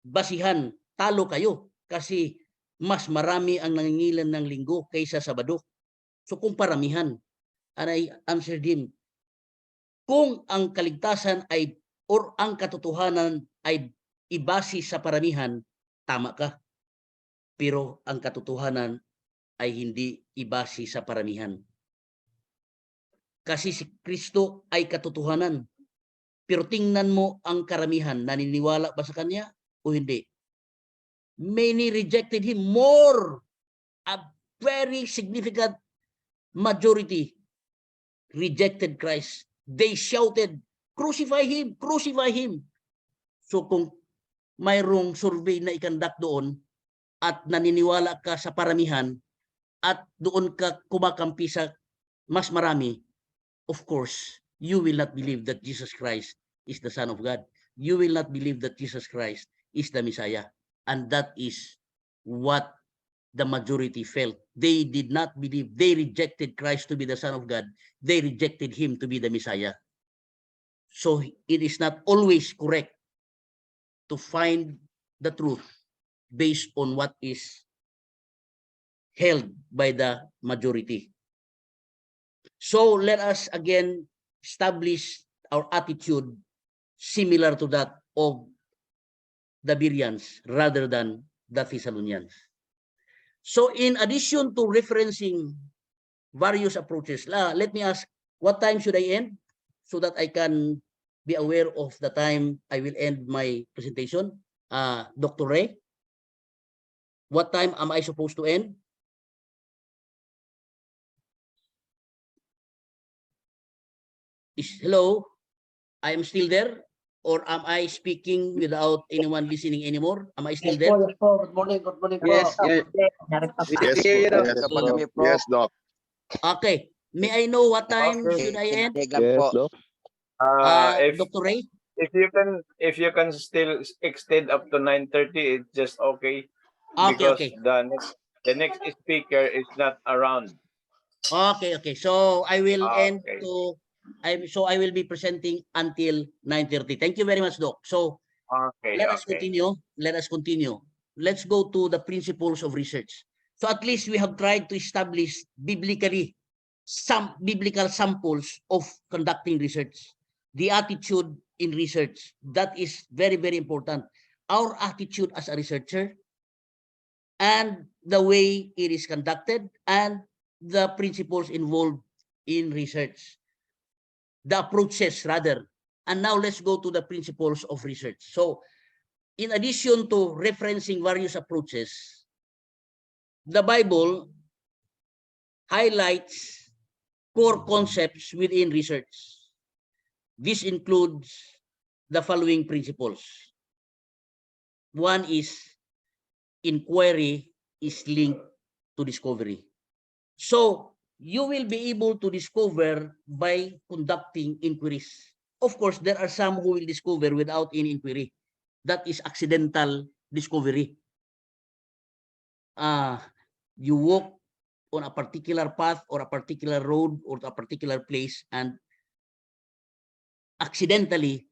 basihan, talo kayo kasi mas marami ang nangingilan ng linggo kaysa Sabado. So kung paramihan, and I answered him, kung ang kaligtasan ay or ang katotohanan ay ibase sa paramihan, tama ka. Pero ang katotohanan ay hindi ibase sa paramihan. Kasi si Kristo ay katotohanan. Pero tingnan mo ang karamihan, naniniwala ba sa kanya o hindi? Many rejected him more. A very significant majority rejected Christ. They shouted, crucify him, crucify him. So kung mayroong survey na ikandak doon at naniniwala ka sa paramihan at doon ka kumakampi sa mas marami, of course, you will not believe that Jesus Christ is the Son of God. You will not believe that Jesus Christ is the Messiah. And that is what the majority felt. They did not believe. They rejected Christ to be the Son of God. They rejected him to be the Messiah. So it is not always correct to find the truth based on what is held by the majority. So let us again establish our attitude similar to that of the Bereans rather than the Thessalonians. So in addition to referencing various approaches, let me ask, what time should I end so that I can be aware of the time I will end my presentation? Dr. Ray, what time am I supposed to end? Hello, I am still there, or am I speaking without anyone listening anymore? Am I still there? Yes po. Good morning po. Yes, Yes, yes, Yes, Doc. Okay. May I know what time should I end? Yes, Doc. If Dr. Ray? if you can still extend up to 9:30, it's just okay. Okay, Because okay. the next speaker is not around. Okay, okay. So I will end Okay. to I will be presenting until 9:30. Thank you very much, Doc. So Okay. let us continue. Let us continue. Let's go to the principles of research. So at least we have tried to establish some biblical samples of conducting research. The attitude in research, that is very, very important. Our attitude as a researcher and the way it is conducted and the principles involved in research. The approaches rather. And now let's go to the principles of research. So in addition to referencing various approaches, the Bible highlights core concepts within research. This includes the following principles. One is inquiry is linked to discovery. So you will be able to discover by conducting inquiries. Of course, there are some who will discover without any inquiry. That is accidental discovery. You walk on a particular path or a particular road or a particular place and accidentally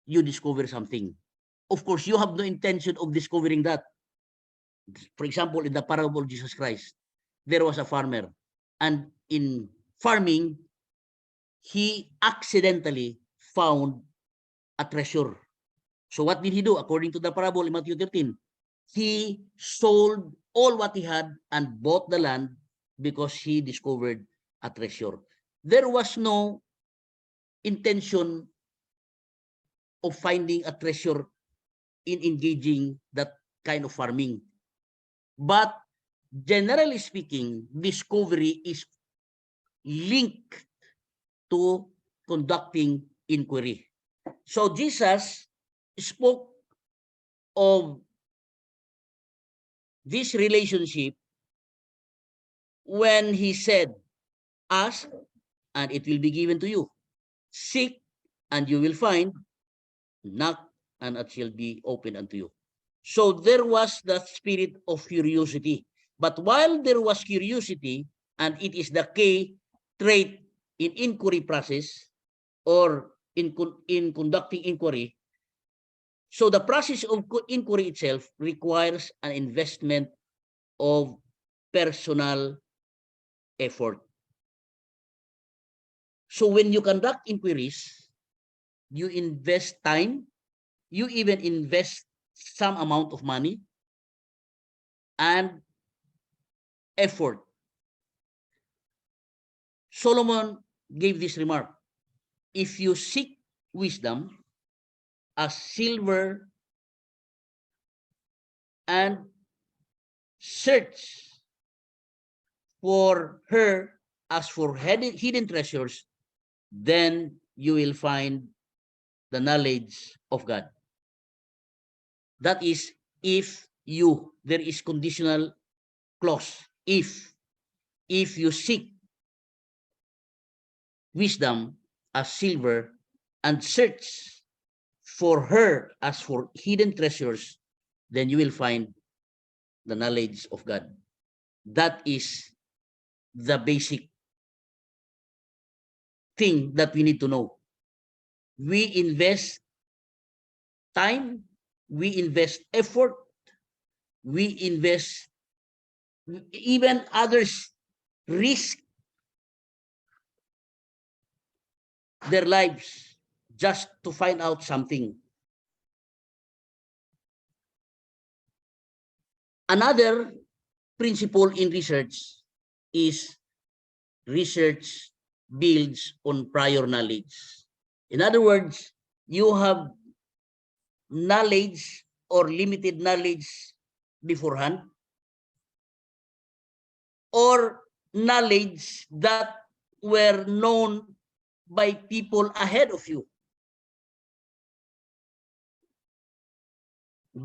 you discover something. Of course, you have no intention of discovering that. For example, in the parable of Jesus Christ, there was a farmer. and in farming, he accidentally found a treasure. So what did he do? According to the parable in Matthew 13, he sold all what he had and bought the land because he discovered a treasure. There was no intention of finding a treasure in engaging that kind of farming. But generally speaking, discovery is linked to conducting inquiry. So Jesus spoke of this relationship when he said, ask and it will be given to you. Seek and you will find. Knock and it shall be opened unto you. So there was the spirit of curiosity. But while there was curiosity, and it is the key trait in inquiry process or in conducting inquiry, so the process of inquiry itself requires an investment of personal effort. So when you conduct inquiries, you invest time, you even invest some amount of money and effort. Solomon gave this remark, if you seek wisdom as silver and search for her as for hidden treasures, then you will find the knowledge of God. That is, if you, there is conditional clause, if you seek wisdom as silver and search for her as for hidden treasures, then you will find the knowledge of God. That is the basic thing that we need to know. We invest time, we invest effort, we invest, even others risk their lives just to find out something. Another principle in research is research builds on prior knowledge. In other words, you have knowledge or limited knowledge beforehand, or knowledge that were known by people ahead of you.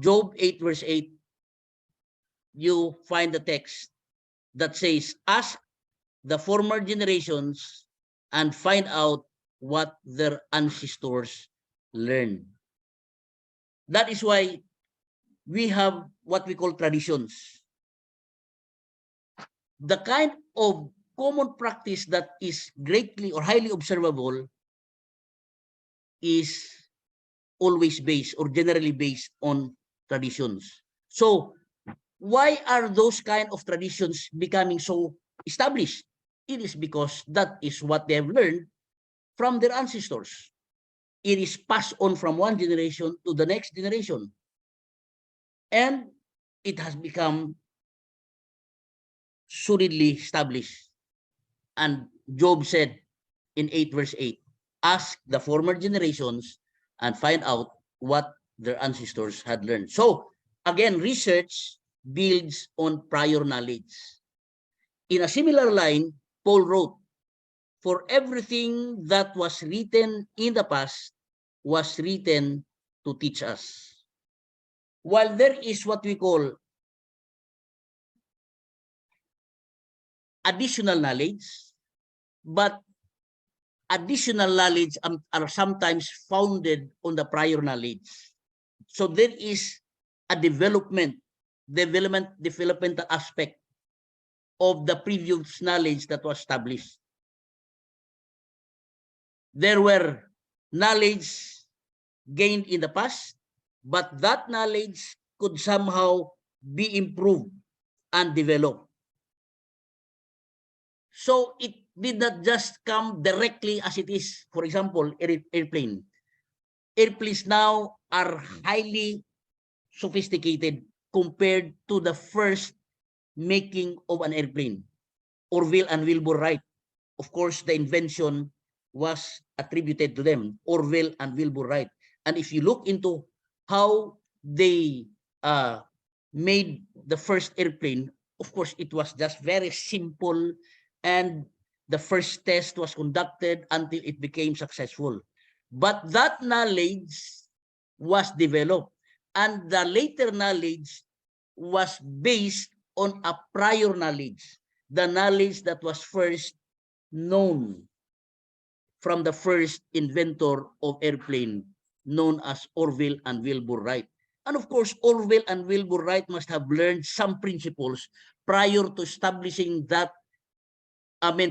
Job 8 verse 8, you find the text that says, ask the former generations and find out what their ancestors learned. That is why we have what we call traditions. The kind of common practice that is greatly or highly observable is always based or generally based on traditions. So why are those kind of traditions becoming so established? It is because that is what they have learned from their ancestors. It is passed on from one generation to the next generation. And it has become solidly established. And Job said in 8 verse 8, ask the former generations and find out what their ancestors had learned. So again, research builds on prior knowledge. In a similar line, Paul wrote, for everything that was written in the past was written to teach us. While there is what we call additional knowledge, but additional knowledge are sometimes founded on the prior knowledge. So there is a developmental aspect of the previous knowledge that was established. There were knowledge gained in the past, but that knowledge could somehow be improved and developed. So it did not just come directly as it is. For example, airplane. Airplanes now are highly sophisticated compared to the first making of an airplane. Orville and Wilbur Wright. Of course, the invention was attributed to them, Orville and Wilbur Wright. And if you look into how they made the first airplane, of course, it was just very simple, and the first test was conducted until it became successful. But that knowledge was developed, and the later knowledge was based on a prior knowledge, the knowledge that was first known from the first inventor of airplane, known as Orville and Wilbur Wright. And of course, Orville and Wilbur Wright must have learned some principles prior to establishing that,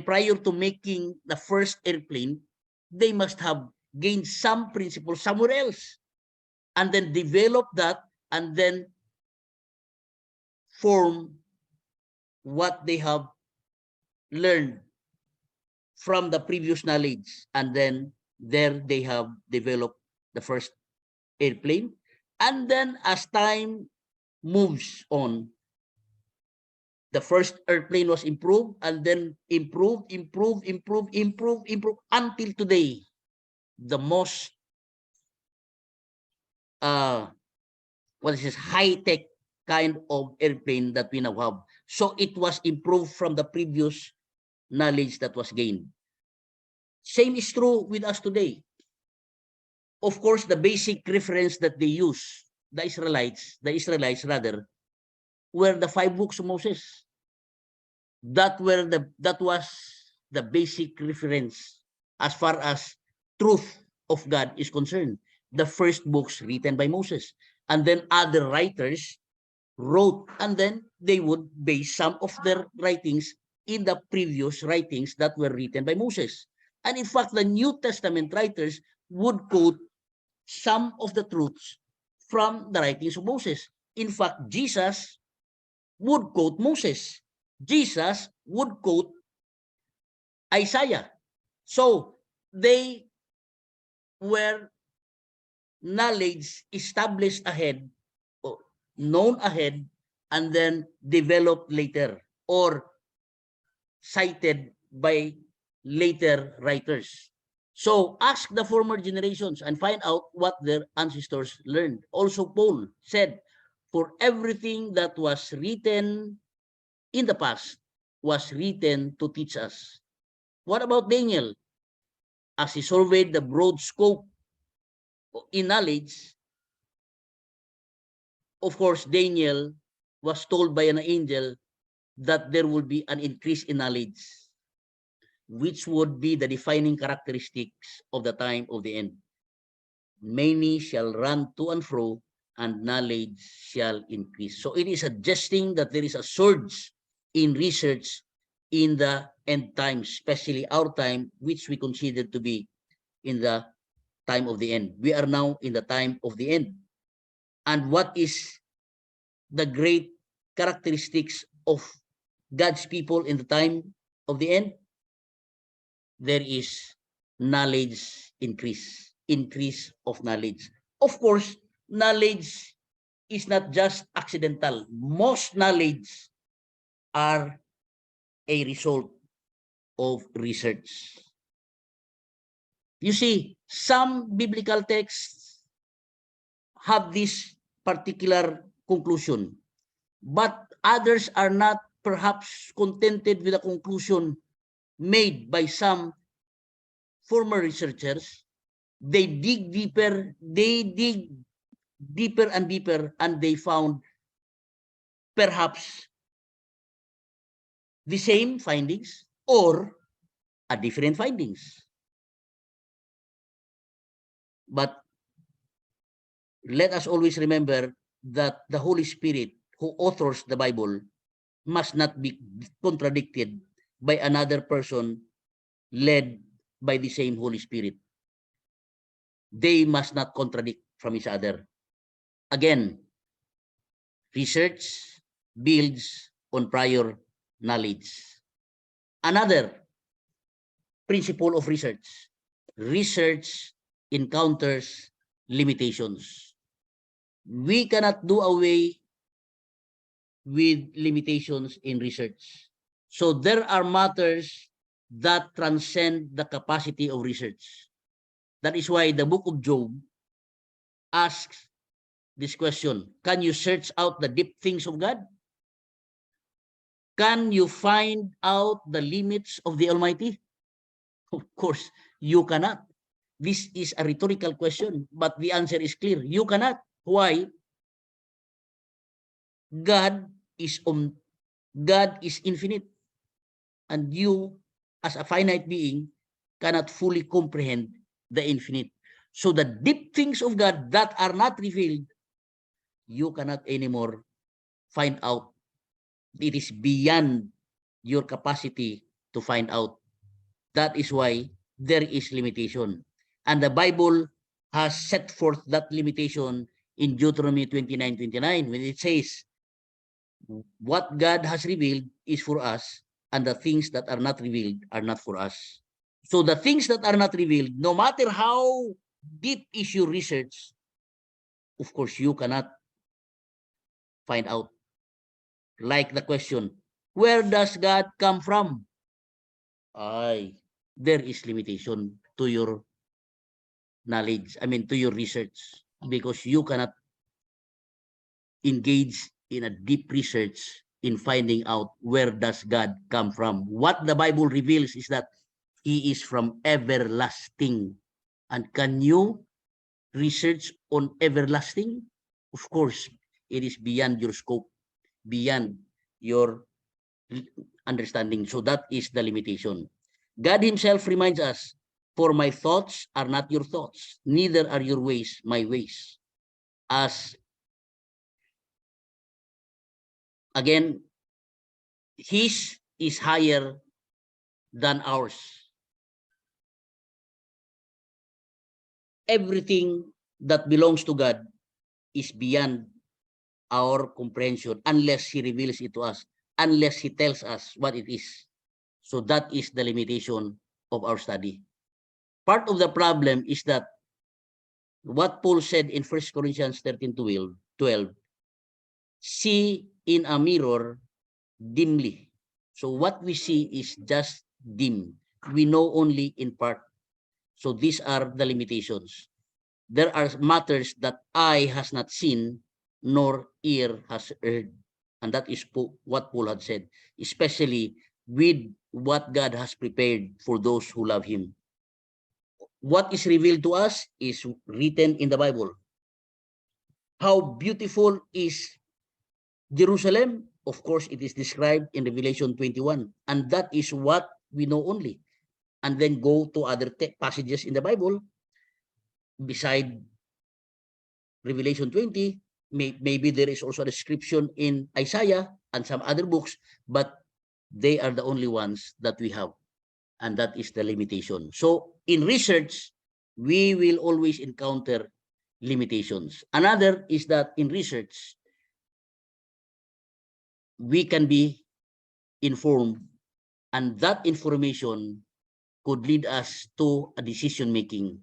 prior to making the first airplane. They must have gained some principles somewhere else and then develop that and then form what they have learned from the previous knowledge, and then there they have developed the first airplane. And then as time moves on, the first airplane was improved and then improved until today, the most what is this high-tech kind of airplane that we now have. So it was improved from the previous knowledge that was gained. Same is true with us today. Of course, the basic reference that they use, the Israelites rather, were the 5 books of Moses. That was the basic reference as far as truth of God is concerned. The first books written by Moses, and then other writers wrote, and then they would base some of their writings in the previous writings that were written by Moses. And in fact, the New Testament writers would quote some of the truths from the writings of Moses. In fact, Jesus would quote Moses. Jesus would quote Isaiah. So they were knowledge established ahead, known ahead, and then developed later or cited by later writers. So ask the former generations and find out what their ancestors learned. Also, Paul said, for everything that was written in the past was written to teach us. What about Daniel? As he surveyed the broad scope in knowledge, of course, Daniel was told by an angel that there will be an increase in knowledge, which would be the defining characteristics of the time of the end. Many shall run to and fro, and knowledge shall increase. So it is suggesting that there is a surge in research in the end times, especially our time, which we consider to be in the time of the end. We are now in the time of the end. And what is the great characteristics of God's people in the time of the end? There is knowledge increase of knowledge. Of course, knowledge is not just accidental. Most knowledge are a result of research. You see, some biblical texts have this particular conclusion, but others are not perhaps contented with the conclusion made by some former researchers. They dig deeper and deeper, and they found perhaps the same findings or a different findings. But let us always remember that the Holy Spirit who authors the Bible must not be contradicted by another person led by the same Holy Spirit. They must not contradict from each other. Again, research builds on prior knowledge. Another principle of research. Research encounters limitations. We cannot do away with limitations in research. So there are matters that transcend the capacity of research. That is why the book of Job asks this question: can you search out the deep things of God? Can you find out the limits of the Almighty? Of course, you cannot. This is a rhetorical question, but the answer is clear. You cannot. Why? God is infinite, and you, as a finite being, cannot fully comprehend the infinite. So the deep things of God that are not revealed, you cannot anymore find out. It is beyond your capacity to find out. That is why there is limitation. And the Bible has set forth that limitation in Deuteronomy 29:29, when it says, what God has revealed is for us, and the things that are not revealed are not for us. So the things that are not revealed, no matter how deep is your research, of course, you cannot find out. Like the question, where does God come from? There is limitation to your knowledge, to your research, because you cannot engage in a deep research in finding out where does God come from. What the Bible reveals is that He is from everlasting. And can you research on everlasting? Of course, it is beyond your scope, beyond your understanding. So that is the limitation. God Himself reminds us, for my thoughts are not your thoughts, neither are your ways my ways. As again, His is higher than ours. Everything that belongs to God is beyond our comprehension unless He reveals it to us, unless He tells us what it is. So that is the limitation of our study. Part of the problem is that what Paul said in 1 Corinthians 13:12, see in a mirror dimly. So what we see is just dim. We know only in part. So these are the limitations. There are matters that eye has not seen, nor ear has heard. And that is what Paul had said, especially with what God has prepared for those who love Him. What is revealed to us is written in the Bible. How beautiful is Jerusalem? Of course, it is described in Revelation 21. And that is what we know only. And then go to other passages in the Bible beside Revelation 20. Maybe there is also a description in Isaiah and some other books, but they are the only ones that we have. And that is the limitation. So in research, we will always encounter limitations. Another is that in research, we can be informed, and that information could lead us to a decision making,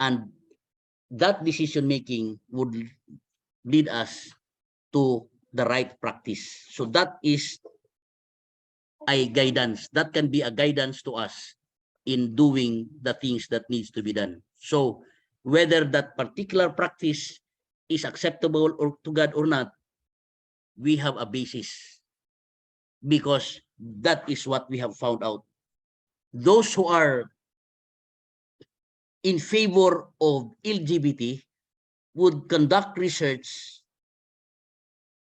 and that decision making would lead us to the right practice. So that is a guidance. That can be a guidance to us in doing the things that needs to be done. So whether that particular practice is acceptable or to God or not, we have a basis, because that is what we have found out. Those who are in favor of LGBT would conduct research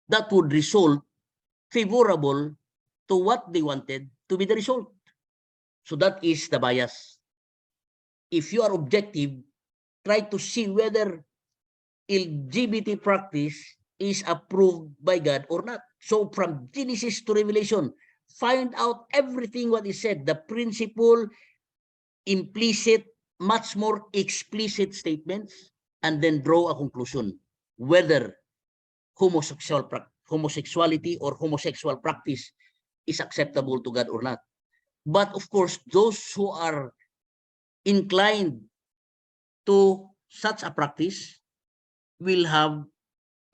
that would result favorable to what they wanted to be the result. So that is the bias. If you are objective, try to see whether LGBT practice is approved by God or not. So from Genesis to Revelation, find out everything what is said, the principle, implicit, much more explicit statements, and then draw a conclusion whether homosexuality or homosexual practice is acceptable to God or not. But of course, those who are inclined to such a practice will have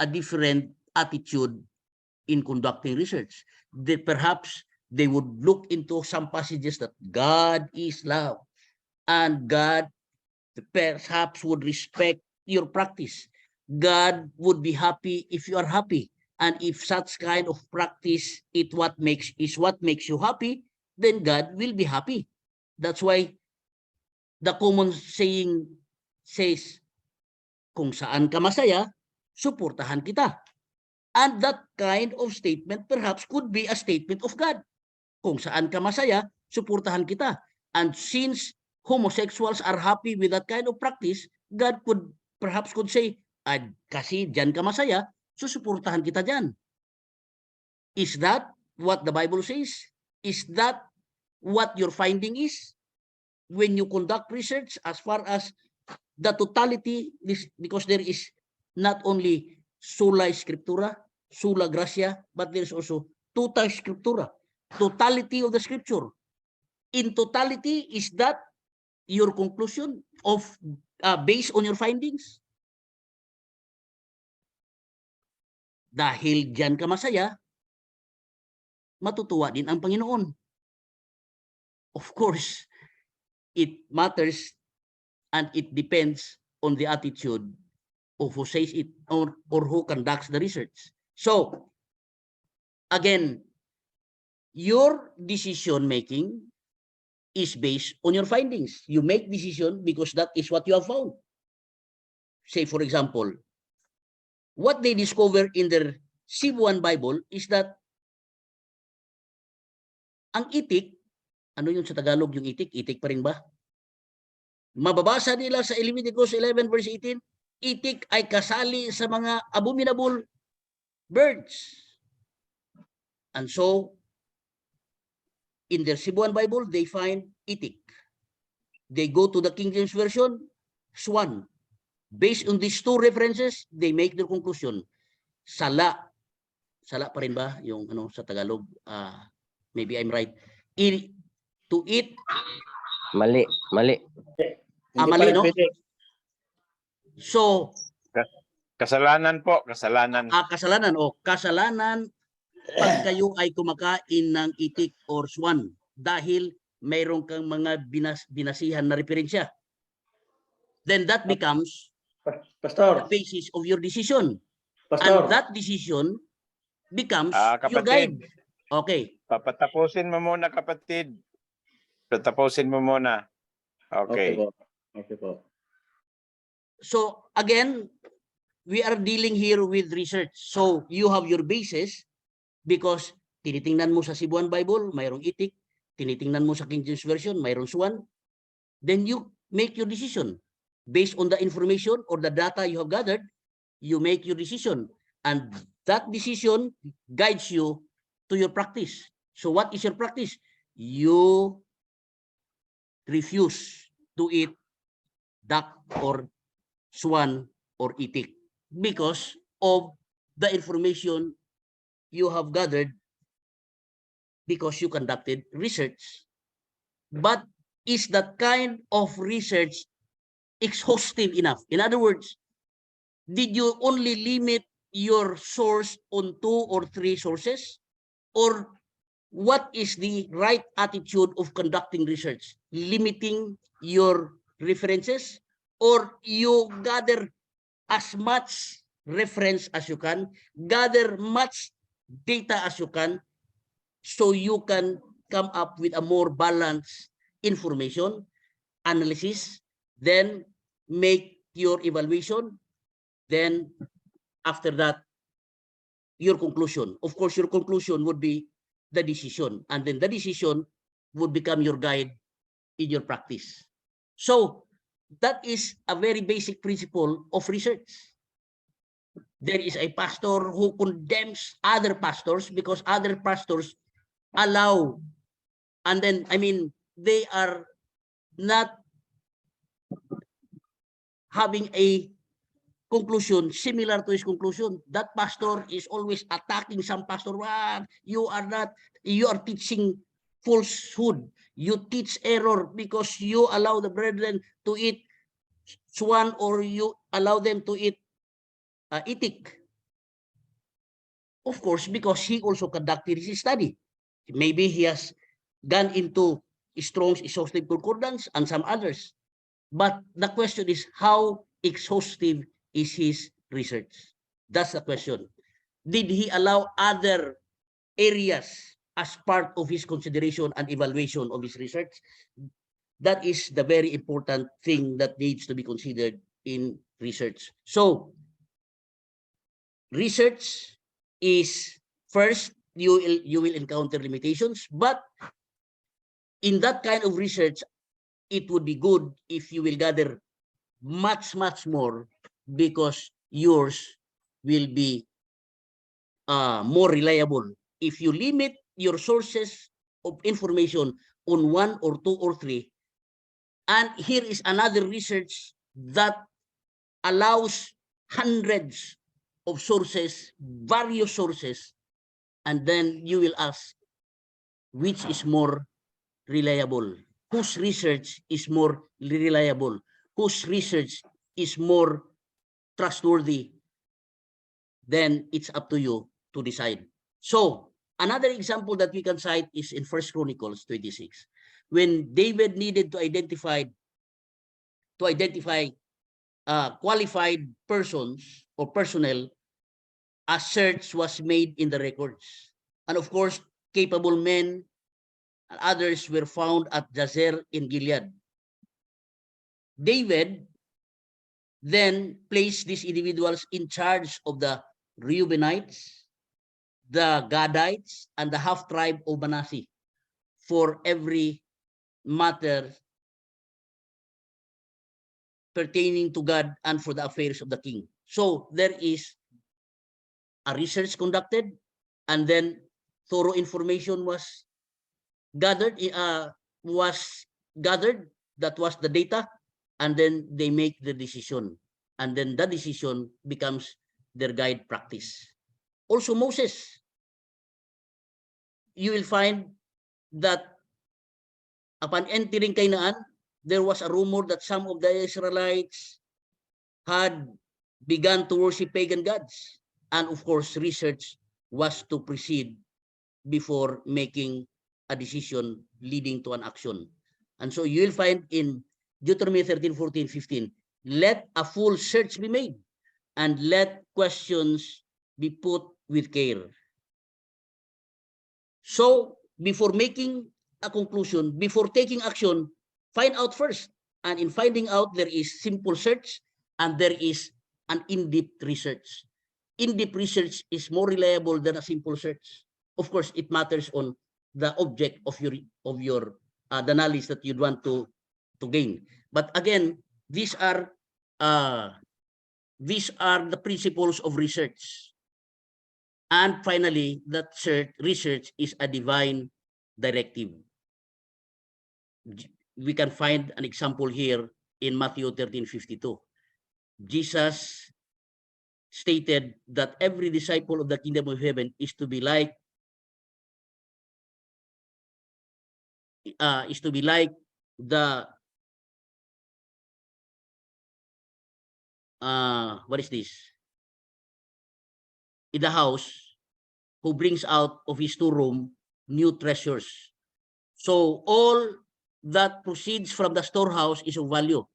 a different attitude in conducting research. Perhaps they would look into some passages that God is love, and God perhaps would respect your practice. God would be happy if you are happy. And if such kind of practice is what makes you happy, then God will be happy. That's why the common saying says, kung saan ka masaya, suportahan kita. And that kind of statement perhaps could be a statement of God. Kung saan ka masaya, suportahan kita. And since homosexuals are happy with that kind of practice, God perhaps could say, kasi dyan ka masaya, susuportahan kita dyan. Is that what the Bible says? Is that what your finding is? When you conduct research as far as the totality, because there is not only sola scriptura, sola gratia, but there is also tota scriptura, totality of the scripture. In totality, is that your conclusion of based on your findings? Dahil diyan ka masaya, matutuwa din ang Panginoon. Of course, it matters and it depends on the attitude of who says it or who conducts the research. So, again, your decision making is based on your findings. You make decision because that is what you have found. Say, for example, what they discover in their Cebuan Bible is that ang itik, ano yun sa Tagalog yung itik? Itik pa rin ba? Mababasa nila sa Leviticus 11 verse 18, itik ay kasali sa mga abominable birds. And so, in their Cebuan Bible, they find itik. They go to the King James Version, swan. Based on these two references, they make their conclusion. Sala. Sala pa rin ba yung ano sa Tagalog? Maybe I'm right. To eat. Mali. Mali, no? So, Kasalanan po, kasalanan. Kasalanan o kasalanan pag kayo ay kumakain ng itik or swan dahil mayroon kang mga binasihan na referensya. Then that becomes the basis of your decision. And that decision becomes your guide. Okay. Papatapusin mo muna, kapatid. Patapusin mo muna. Okay. Okay po. So again, we are dealing here with research. So you have your basis because tinitingnan mo sa Cebuan Bible, mayroong itik. Tinitingnan mo sa King James Version, mayroong swan. Then you make your decision. Based on the information or the data you have gathered, you make your decision. And that decision guides you to your practice. So what is your practice? You refuse to eat duck or swan or itik because of the information you have gathered because you conducted research. But is that kind of research exhaustive enough? In other words, did you only limit your source on 2 or 3 sources? Or what is the right attitude of conducting research? Limiting your references, or you gather as much reference as you can, gather much data as you can, so you can come up with a more balanced information, analysis, then make your evaluation, then after that, your conclusion. Of course, your conclusion would be the decision, and then the decision would become your guide in your practice. So that is a very basic principle of research. There is a pastor who condemns other pastors because other pastors allow, and then, I mean, they are not having a conclusion similar to his conclusion. That pastor is always attacking some pastor. You are teaching falsehood. You teach error because you allow the brethren to eat swan, or you allow them to eat itik. Of course, because he also conducted his study. Maybe he has gone into Strong's exhaustive concordance and some others. But the question is, how exhaustive is his research? That's the question. Did he allow other areas as part of his consideration and evaluation of his research? That is the very important thing that needs to be considered in research. So, research is, first, you will encounter limitations, but in that kind of research, it would be good if you will gather much more, because yours will be more reliable. If you limit your sources of information on 1 or 2 or 3, and here is another research that allows hundreds of sources, various sources, and then you will ask, which is more reliable? Whose research is more reliable? Whose research is more trustworthy? Then it's up to you to decide. So another example that we can cite is in 1 Chronicles 26, when David needed to identify qualified persons or personnel. A search was made in the records, and of course, capable men and others were found at Jazer in Gilead. David then placed these individuals in charge of the Reubenites, the Gadites, and the half-tribe of Manasseh for every matter pertaining to God and for the affairs of the king. So there is a research conducted, and then thorough information was gathered. That was the data, and then they make the decision, and then the decision becomes their guide practice. Also, Moses, you will find that upon entering Canaan, there was a rumor that some of the Israelites had begun to worship pagan gods. And of course, research was to proceed before making a decision leading to an action. And so you'll find in Deuteronomy 13, 14, 15, let a full search be made, and let questions be put with care. So before making a conclusion, before taking action, find out first. And in finding out, there is simple search and there is an in-depth research. In-depth research is more reliable than a simple search. Of course, it matters on the object of your the knowledge that you'd want to gain. But again, these are the principles of research. And finally, that research is a divine directive. We can find an example here in Matthew 13:52. Jesus stated that every disciple of the kingdom of heaven is to be like the what is this? In the house, who brings out of his storeroom new treasures. So all that proceeds from the storehouse is of value.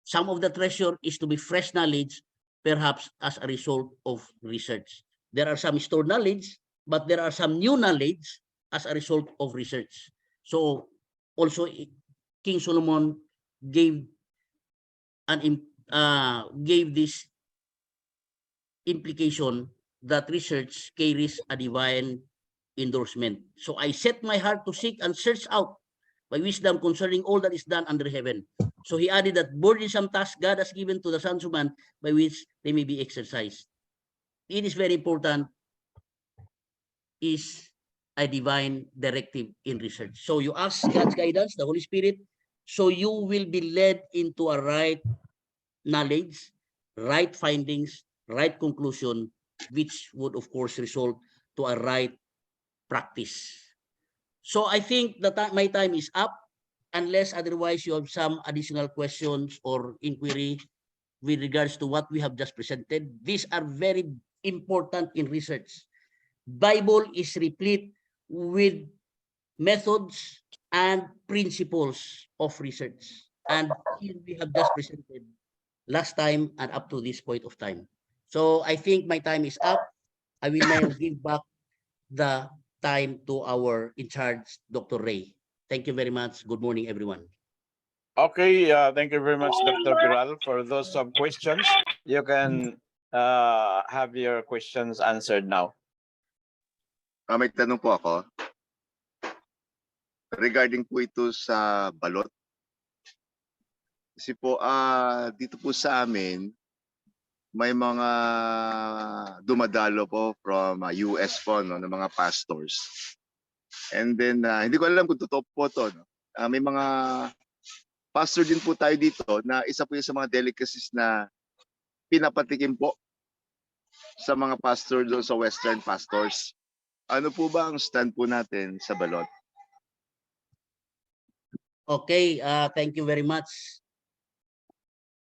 Some of the treasure is to be fresh knowledge, perhaps as a result of research. There are some stored knowledge, but there are some new knowledge as a result of research. So also King Solomon gave this implication that research carries a divine endorsement. So I set my heart to seek and search out by wisdom concerning all that is done under heaven. So he added that burdensome task God has given to the sons of man by which they may be exercised. It is very important, is a divine directive in research. So you ask God's guidance, the Holy Spirit, so you will be led into a right knowledge, right findings, right conclusion, which would of course result to a right practice. So I think that my time is up, unless otherwise you have some additional questions or inquiry with regards to what we have just presented. These are very important in research. Bible is replete with methods and principles of research. And here we have just presented last time and up to this point of time. So I think my time is up. I will now give back the time to our in charge, Dr. Ray. Thank you very much. Good morning, everyone. Okay, thank you very much, Dr. Perral. For those questions, you can have your questions answered now. May tanong po ako. Regarding po ito sa balot. Kasi po, dito po sa amin, may mga dumadalo po from US po, no, ng mga pastors. And then, hindi ko alam kung totoo po to. No? May mga pastor din po tayo dito na isa po yung sa mga delicacies na pinapatikim po sa mga pastor doon sa Western pastors. Ano po ba ang stand po natin sa balot? Okay, thank you very much.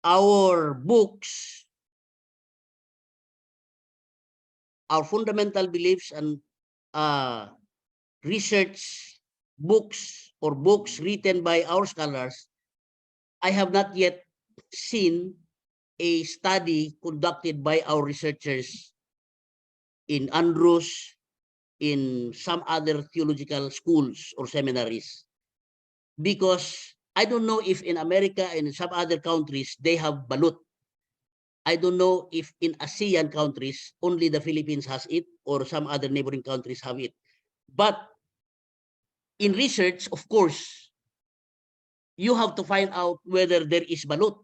Our books, our fundamental beliefs and research books or books written by our scholars, I have not yet seen a study conducted by our researchers in Andrews, in some other theological schools or seminaries. Because I don't know if in America and in some other countries, they have balut. I don't know if in ASEAN countries, only the Philippines has it or some other neighboring countries have it. But in research, of course, you have to find out whether there is balut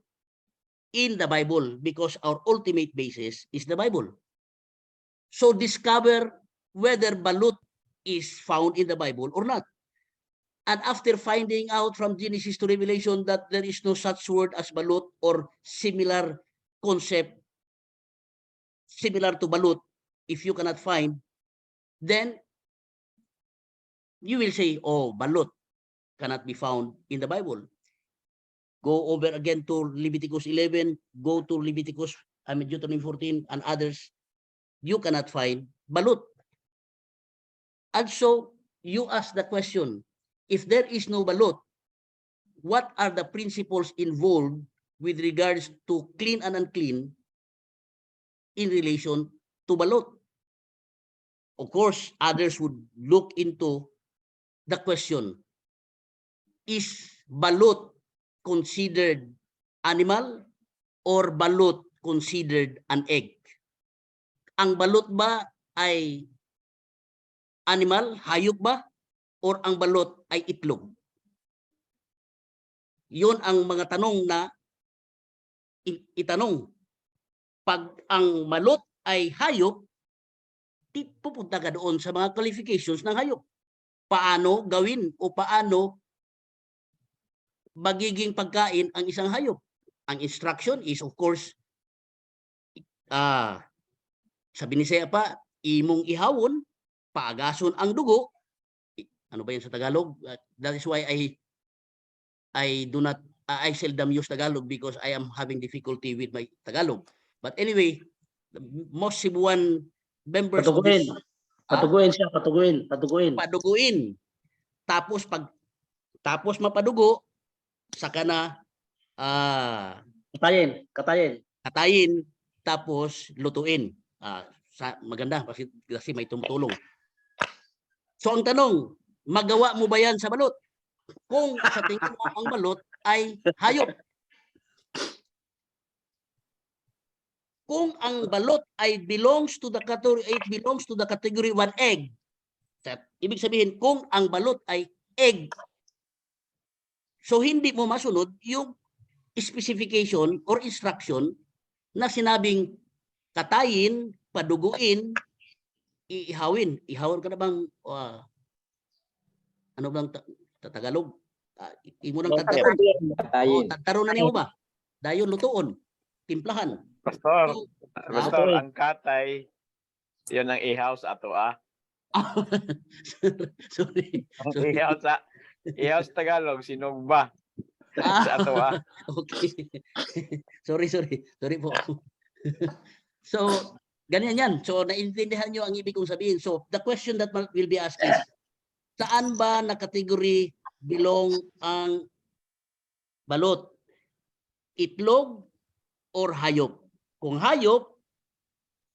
in the Bible because our ultimate basis is the Bible. So discover whether balut is found in the Bible or not. And after finding out from Genesis to Revelation that there is no such word as balut or similar concept, similar to balut, if you cannot find, then you will say, oh, balut cannot be found in the Bible. Go over again to Leviticus 11, go to Leviticus, Deuteronomy 14 and others. You cannot find balut. And so you ask the question, if there is no balut, what are the principles involved with regards to clean and unclean in relation to balut? Of course, others would look into the question, is balut considered animal or balut considered an egg? Ang balut ba ay animal, hayop ba? Or ang balot ay itlog? Yun ang mga tanong na itanong. Pag ang balot ay hayop, pupunta ka doon sa mga qualifications ng hayop. Paano gawin o paano magiging pagkain ang isang hayop? Ang instruction is of course, sa Binisaya pa, imong ihawon, paagason ang dugo. Ano ba yan sa Tagalog? That is why I seldom use Tagalog because I am having difficulty with my Tagalog. But anyway, most Cebuan members Patuguin. of this, Patuguin siya, patuguin. paduguin. Tapos mapadugo, saka na katayin, tapos lutuin. Maganda kasi may tumutulong. So ang tanong, magawa mo ba yan sa balot? Kung sa tingin mo ang balot ay hayop. Kung ang balot ay belongs to the category 1 egg. Ibig sabihin kung ang balot ay egg. So hindi mo masunod yung specification or instruction na sinabing katayin, paduguin, ihawin. Ihawin ka na bang ano bang Tagalog? Imo nang tagtaron. Tagtaron na niyo ba? Dayon lutuon, timplahan. Pastor, ang katay, yun ang ihaw sa ato Sorry. Ang Sorry. ihaw sa Tagalog, sinugba. Sa ato Okay. Sorry po. So, ganyan yan. So, naintindihan nyo ang ibig kong sabihin. So, the question that will be asked is, saan ba na category belong ang balot? Itlog or hayop? Kung hayop,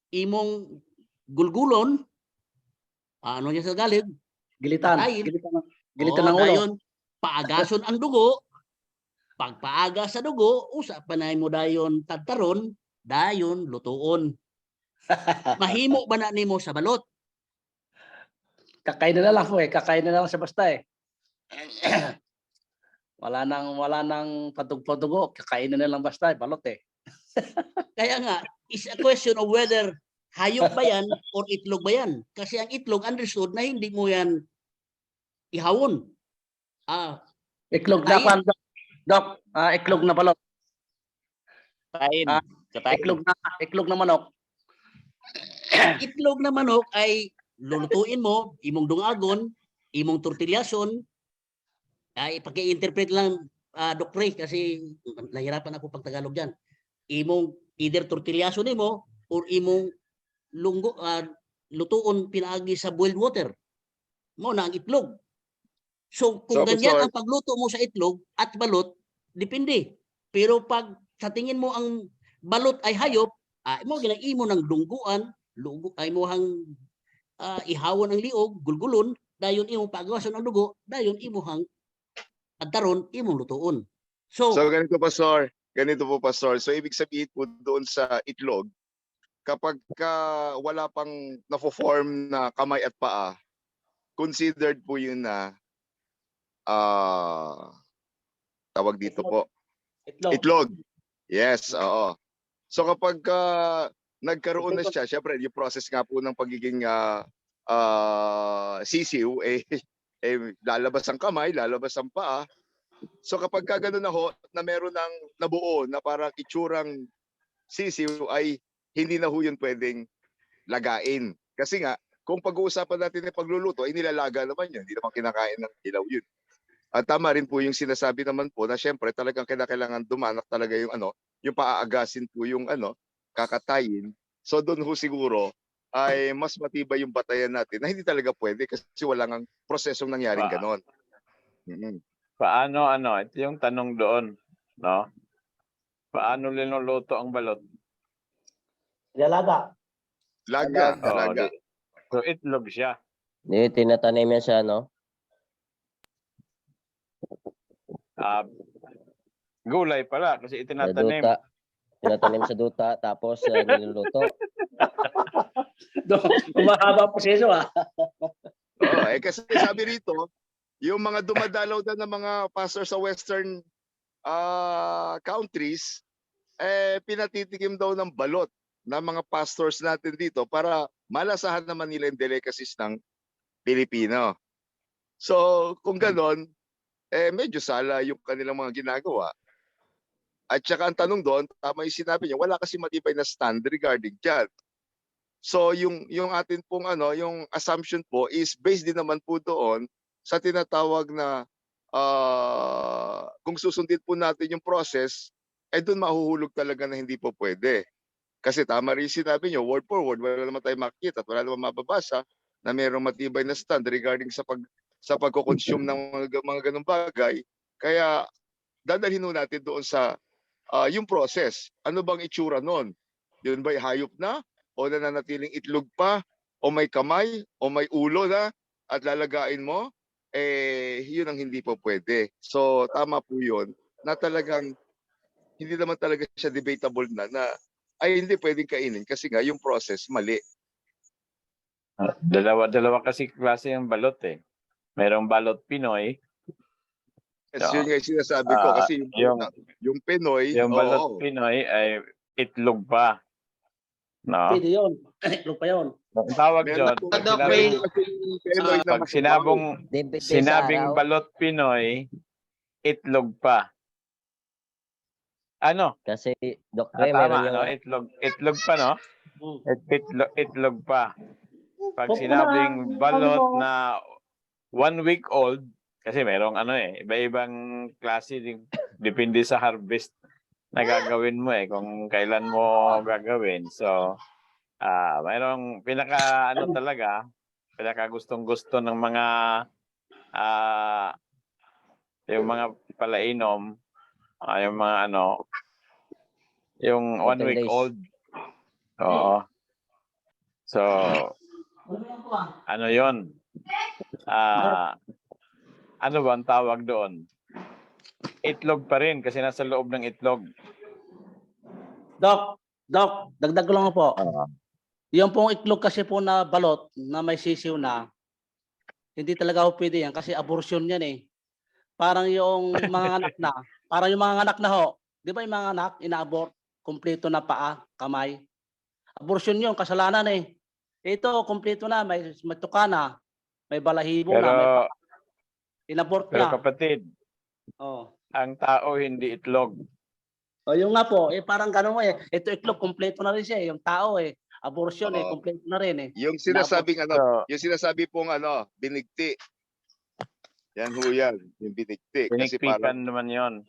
imong gulgulon, ano niya sa galig? Gilitan. Patayin. Gilitan ng ulo. Dayon, paagason ang dugo. Pagpaaga sa dugo, usa pa na mo dayon tagtaron, dayon lutuon. Mahimo ba na nimo sa balot? Kakain na lang po eh. Kakain na lang sa basta eh. wala nang patug-patugo. Kakain na lang basta eh. Balot eh. Kaya nga, is a question of whether hayop ba yan or itlog ba yan? Kasi ang itlog, understood na hindi mo yan ihawon. Iklog na Kain. pan, Dok. Iklog na balot. Kain. Iklog na manok. Itlog na manok ay lulutuin mo, imong dungagon, imong tortilyason, ay pag-i-interpret lang, Doc Ray, kasi nahirapan ako pag Tagalog dyan. Imong either tortilyason mo or imong lutuon pinaagi sa boiled water. Mo na ang itlog. So kung So, ganyan Pastor, ang pagluto mo sa itlog at balot, depende. Pero pag sa tingin mo ang balot ay hayop, mo ginaimo ng dungguan, ay mo hang ihawon ang liog, gulgulon, dayon imong pagawason ang dugo, dayon imuhang adtaron imong lutuon. So ganito, Pastor. Ganito po, Pastor. So, ibig sabihin po doon sa itlog, kapag wala pang na-form na kamay at paa, considered po yun na tawag dito po, itlog. Yes, oo. So kapag nagkaroon na siya, syempre yung process nga po ng pagiging sisiw, lalabas ang kamay, lalabas ang paa. So kapag gano'n na ho, na meron ng nabuo na parang itsurang sisiw, ay hindi na ho yun pwedeng lagain. Kasi nga, kung pag-uusapan natin ng pagluluto, ay nilalaga naman yun. Hindi naman kinakain ng ilaw yun. At tama rin po yung sinasabi naman po na syempre talagang kailangan dumanak talaga yung yung paaagasin po yung kakatayin. So doon ho siguro ay mas matibay yung batayan natin na hindi talaga pwede kasi wala nang prosesong nangyaring ganon. Paano ito yung tanong doon, no? Paano linuluto ang balot? Dalaga. Laga. So itlog siya. Hindi, tinatanim yan siya, no? Gulay pala kasi Sa itinatanim. duta. Tinatanim sa duta, tapos niluluto. Umahaba po siya Kasi sabi rito, yung mga dumadalaw na ng mga pastor sa western countries, pinatitikim daw ng balot ng mga pastors natin dito para malasahan naman nila yung delicacies ng Pilipino. So, kung ganon, medyo sala yung kanilang mga ginagawa. At saka ang tanong doon, tama yung sinabi niya, wala kasi matibay na stand regarding dyan. So, yung atin pong yung assumption po is based din naman po doon sa tinatawag na kung susundin po natin yung process, doon mahuhulog talaga na hindi po pwede. Kasi tama rin sinabi niyo, word for word, wala naman tayo makikita at wala naman mababasa na mayroong matibay na stand regarding sa pagko-consume ng mga ganung bagay. Kaya dadalhin natin doon sa yung process. Ano bang itsura nun? Yun ba'y hayop na? O nananatiling itlog pa? O may kamay? O may ulo na? At lalagain mo? Yun ang hindi po pwede. So tama po yun na talagang hindi naman talaga siya debatable na ay hindi pwedeng kainin kasi nga yung process mali. Dalawa kasi klase yung balot eh. Merong balot Pinoy. Yes, yun nga yung sinasabi ko kasi yung Pinoy, yung balot Pinoy ay itlog pa. No? Pwede yun. Itlog pa yun. Ang tawag doon, pag sinabing balot Pinoy, itlog pa. Ano? Kasi, Doc Ray, Tama, meron yung... itlog pa, no? Itlog pa. Pag sinabing balot na 1 week old, kasi merong iba-ibang klase din, depende sa harvest na gagawin mo kung kailan mo gagawin. So, mayroong talaga, pinaka gustong-gusto ng mga yung mga palainom, yung mga yung 1 14 week days. old. Oo. So, yon? Ano ba ang tawag doon? Itlog pa rin kasi nasa loob ng itlog. Doc, dagdag ko lang po. Yung pong itlog kasi po na balot na may sisiw na, hindi talaga po pwede yan kasi abortion yan eh. Parang yung mga anak na, parang yung mga anak na ho. Di ba yung mga anak, ina-abort, kumpleto na paa, kamay. Abortion yun, kasalanan eh. Ito, kumpleto na, may tuka na, may balahibo na, may paa. In-abort Pero niya. kapatid, ang tao hindi itlog. O yung nga po, parang gano'n eh. Ito itlog, kumpleto na rin siya eh. Yung tao eh, abortion Oo. kumpleto na rin eh. Yung sinasabing So, yung sinasabi pong binigti. Yan ho yan, yung binigti. Kasi pinikpikan parang naman yon.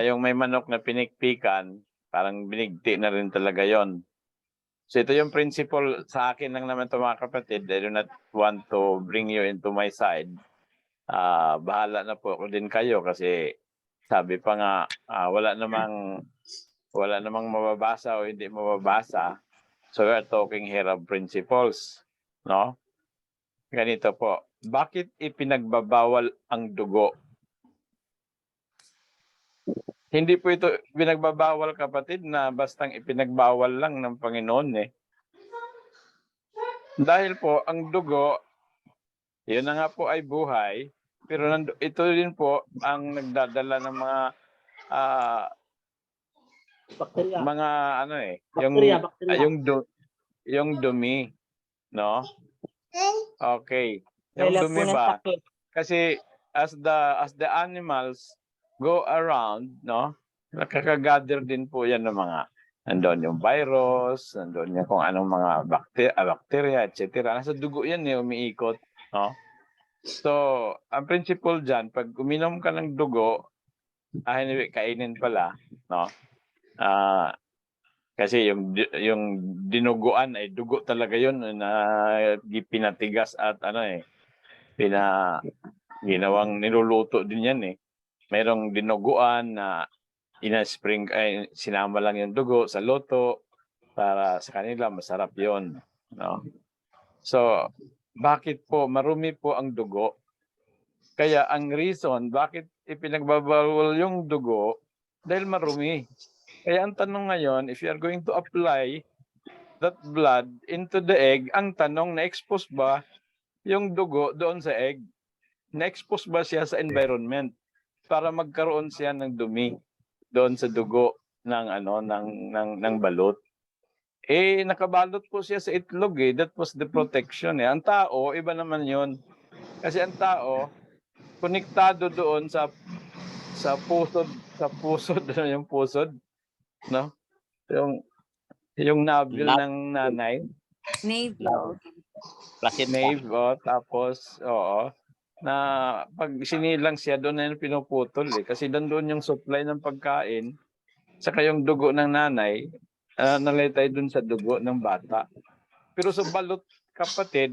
Yung may manok na pinikpikan, parang binigti na rin talaga yon. So ito yung principle sa akin lang naman ito mga kapatid. I do not want to bring you into my side. Bahala na po din kayo kasi sabi pa nga wala namang mababasa o hindi mababasa. So we're talking here of principles, no? Ganito po. Bakit ipinagbabawal ang dugo? Hindi po ito pinagbabawal kapatid na bastang ipinagbawal lang ng Panginoon eh. Dahil po ang dugo, yun na nga po ay buhay, pero ito din po ang nagdadala ng mga Bakterya. mga Bakterya. yung dumi, no? Okay. Yung dumi ba? Kasi as the animals go around, no? Nakakagather din po yan ng mga nandun yung virus, nandun yung kung anong mga bacteria, etc. Nasa dugo yan umiikot, no? So, ang principle dyan, pag uminom ka ng dugo, anyway, kainin pala, no? Kasi yung dinuguan ay dugo talaga yun na pinatigas at ginawang niluluto din yan eh. Merong dinuguan na sinama lang yung dugo sa luto para sa kanila masarap yon, no? So, bakit po marumi po ang dugo? Kaya ang reason bakit ipinagbabawal yung dugo dahil marumi. Kaya ang tanong ngayon, if you are going to apply that blood into the egg, ang tanong, na-expose ba yung dugo doon sa egg? Na-expose ba siya sa environment para magkaroon siya ng dumi doon sa dugo ng balot? Nakabalot po siya sa itlog eh. That was the protection eh. Ang tao, iba naman yon. Kasi ang tao, konektado doon sa pusod, yung pusod, no? Yung navel ng nanay. Nave, tapos, na pag sinilang siya, doon na yung pinuputol eh. Kasi doon yung supply ng pagkain, saka yung dugo ng nanay, naletay doon sa dugo ng bata. Pero sa balot, kapatid,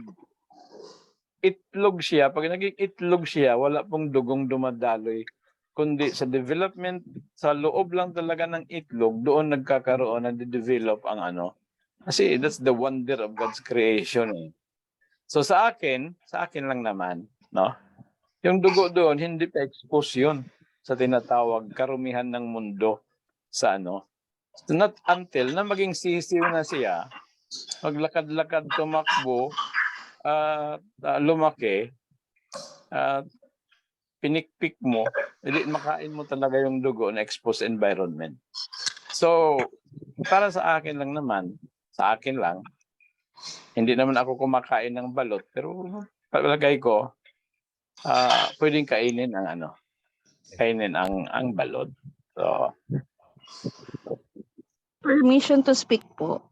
itlog siya. Pag naging itlog siya, wala pong dugong dumadaloy. Kundi sa development, sa loob lang talaga ng itlog, doon nagkakaroon, nade-develop ang Kasi that's the wonder of God's creation eh. So sa akin lang naman, no? Yung dugo doon, hindi pa expose yun sa tinatawag karumihan ng mundo sa Not until na maging sisiw na siya, maglakad-lakad, tumakbo, lumaki, pinikpik mo, hindi makain mo talaga yung dugo na exposed environment. So, para sa akin lang naman, hindi naman ako kumakain ng balot, pero palagay ko, pwedeng kainin ang balot. So, Permission to speak po.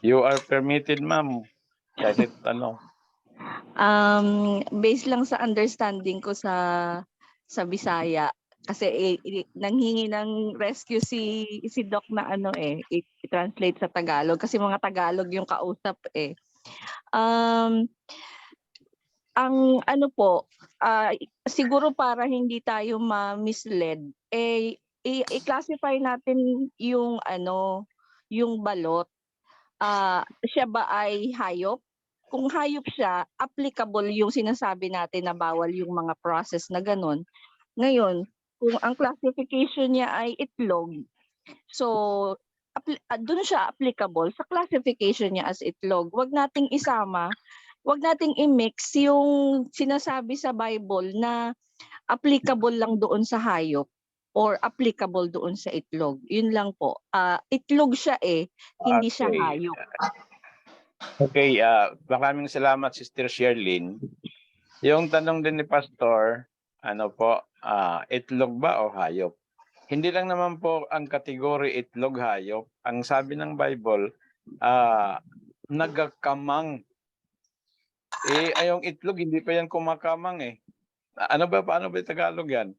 you are permitted, ma'am. Kasi ano, Based lang sa understanding ko sa Bisaya kasi nanghingi ng rescue si Doc na i-translate sa Tagalog kasi mga Tagalog yung kausap eh. Ang ano po, siguro para hindi tayo ma-misled, i-classify natin yung yung balot. Siya ba ay hayop? Kung hayop siya, applicable yung sinasabi natin na bawal yung mga process na ganun. Ngayon, kung ang classification niya ay itlog, so doon siya applicable sa classification niya as itlog. Wag nating isama, wag nating i-mix yung sinasabi sa Bible na applicable lang doon sa hayop or applicable doon sa itlog. Yun lang po. Itlog siya hindi siya okay. hayop. Okay, maraming salamat Sister Sherlyn. Yung tanong din ni Pastor, ano po, itlog ba o hayop? Hindi lang naman po ang kategory itlog hayop. Ang sabi ng Bible, nagakamang. Yung itlog, hindi pa yan kumakamang eh. Ano ba, paano ba yung Tagalog yan?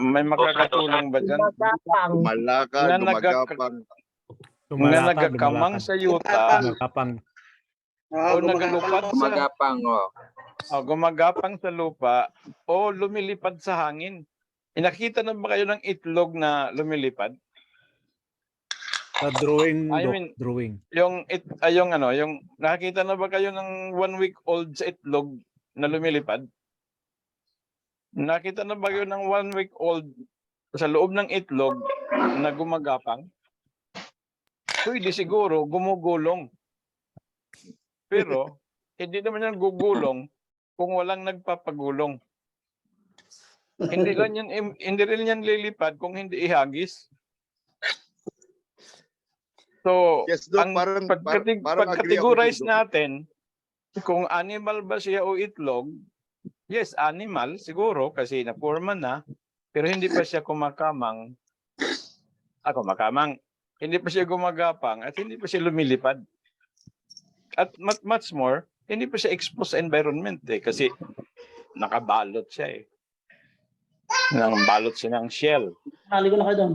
May makakatulong ba dyan? Malaka, Na gumagapang. Na nagakamang sa yuta o nagalupad sa Gumagapang. gumagapang sa lupa o lumilipad sa hangin. Nakita na ba kayo ng itlog na lumilipad? Sa drawing, I Doc, mean, drawing. Yung nakakita na ba kayo ng 1 week old sa itlog na lumilipad? Nakita na ba kayo ng 1 week old sa loob ng itlog na gumagapang? Pwede siguro gumugulong. Pero hindi naman yan gugulong kung walang nagpapagulong. Hindi rin yan lilipad kung hindi ihagis. So, Yes, Doc, ang parang agree ako pagkategorize dun, Doc. natin kung animal ba siya o itlog, yes, animal siguro kasi napurman na, pero hindi pa siya kumakamang. Hindi pa siya gumagapang at hindi pa siya lumilipad. At much more, hindi pa siya exposed sa environment kasi nakabalot siya balot siya ng shell. Naligo na kayo doon.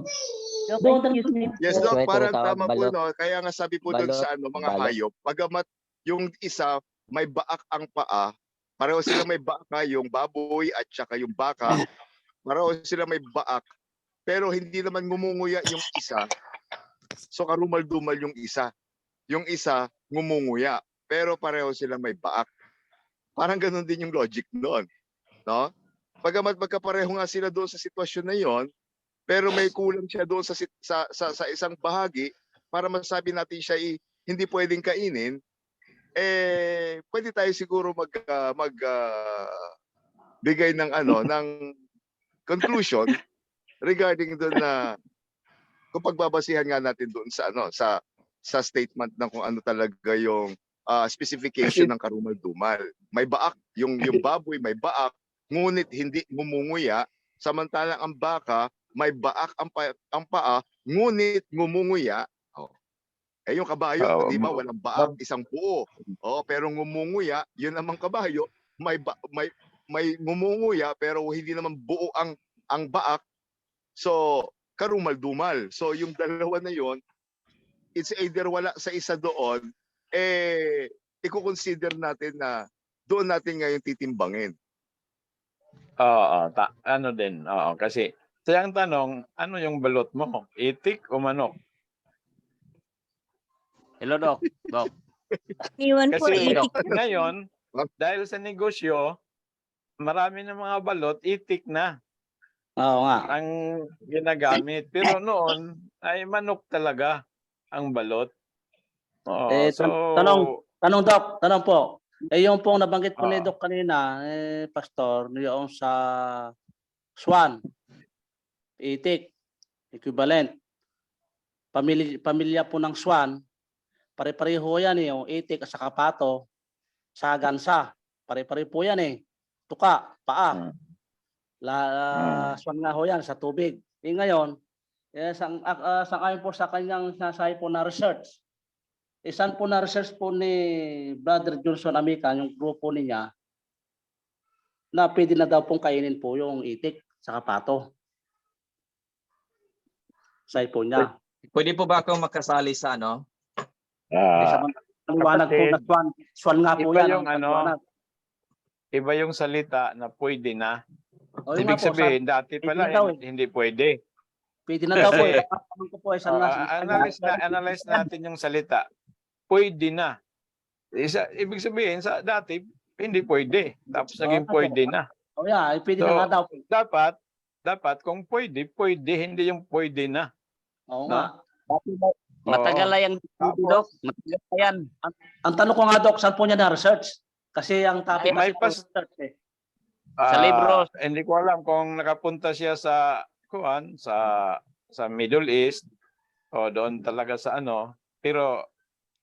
Doc, excuse me. Yes, That's Doc, why parang tinatawag tama po, balot. no? Kaya nga sabi po doon sa mga Balot. hayop, bagamat yung isa may baak ang paa, pareho sila may baak, yung baboy at saka yung baka, pareho sila may baak, pero hindi naman ngumunguya yung isa. So karumal-dumal yung isa. Yung isa ngumunguya, pero pareho sila may baak. Parang ganun din yung logic noon, no? Bagamat magkapareho nga sila doon sa sitwasyon na yon, pero may kulang siya doon sa isang bahagi para masabi natin siya hindi pwedeng kainin, pwede tayo siguro bigay ng ng conclusion regarding doon na kung pagbabasihan nga natin doon sa statement ng kung ano talaga yung specification ng karumal-dumal. May baak, yung baboy may baak, ngunit hindi ngumunguya, samantalang ang baka may baak ang paa, ngunit ngumunguya. Yung kabayo, di ba, walang baak, isang buo. Pero ngumunguya, yun namang kabayo, may ngumunguya, pero hindi naman buo ang baak. So, karumal-dumal. So, yung dalawa na yon, it's either wala sa isa doon, i-consider natin na doon natin ngayon titimbangin. Kasi sayang tanong, ano yung balot mo? Itik o manok? Hello, Doc. Doc. Iwan po Kasi itik. ngayon, dahil sa negosyo, marami ng mga balot, itik na Oo nga. ang ginagamit. Pero noon, ay manok talaga ang balot. Tanong Doc, tanong po. Yung pong nabanggit po ni Oo. Doc kanina, Pastor, yung sa swan, itik, equivalent. Pamilya po ng swan, pare-pareho yan yung itik at saka pato, sa gansa. Pare-pareho po yan Tuka, paa. Swan nga ho yan sa tubig. Ngayon, sang-ayon po sa kanyang sinasabi po na research, Isan po na research po ni Brother Johnson Amica, yung grupo niya, na pwede na daw pong kainin po yung itik sa pato. Sa po niya. Pwede po ba akong makasali sa ano? Hindi sa maliwanag po na swan nga po iba yan. yung ano, iba yung salita na pwede na. O, yun Ibig nga po, sabihin, dati pwede pala na daw hindi pwede. Pwede na daw po. Kasi, Tanong ko po, isang analyze natin yung salita. Pwede na. Ibig sabihin, sa dati, hindi pwede. Tapos naging pwede na. Oh yeah, pwede So, na nga daw. Dapat kung pwede, hindi yung pwede na. Oo No? nga. Matagal na yan, Doc. Matagal na yan. Ang tanong ko nga, Doc, saan po niya na-research? Kasi ang topic May kasi pas- research eh. Sa libro. Hindi ko alam kung nakapunta siya sa Middle East o doon talaga sa ano. Pero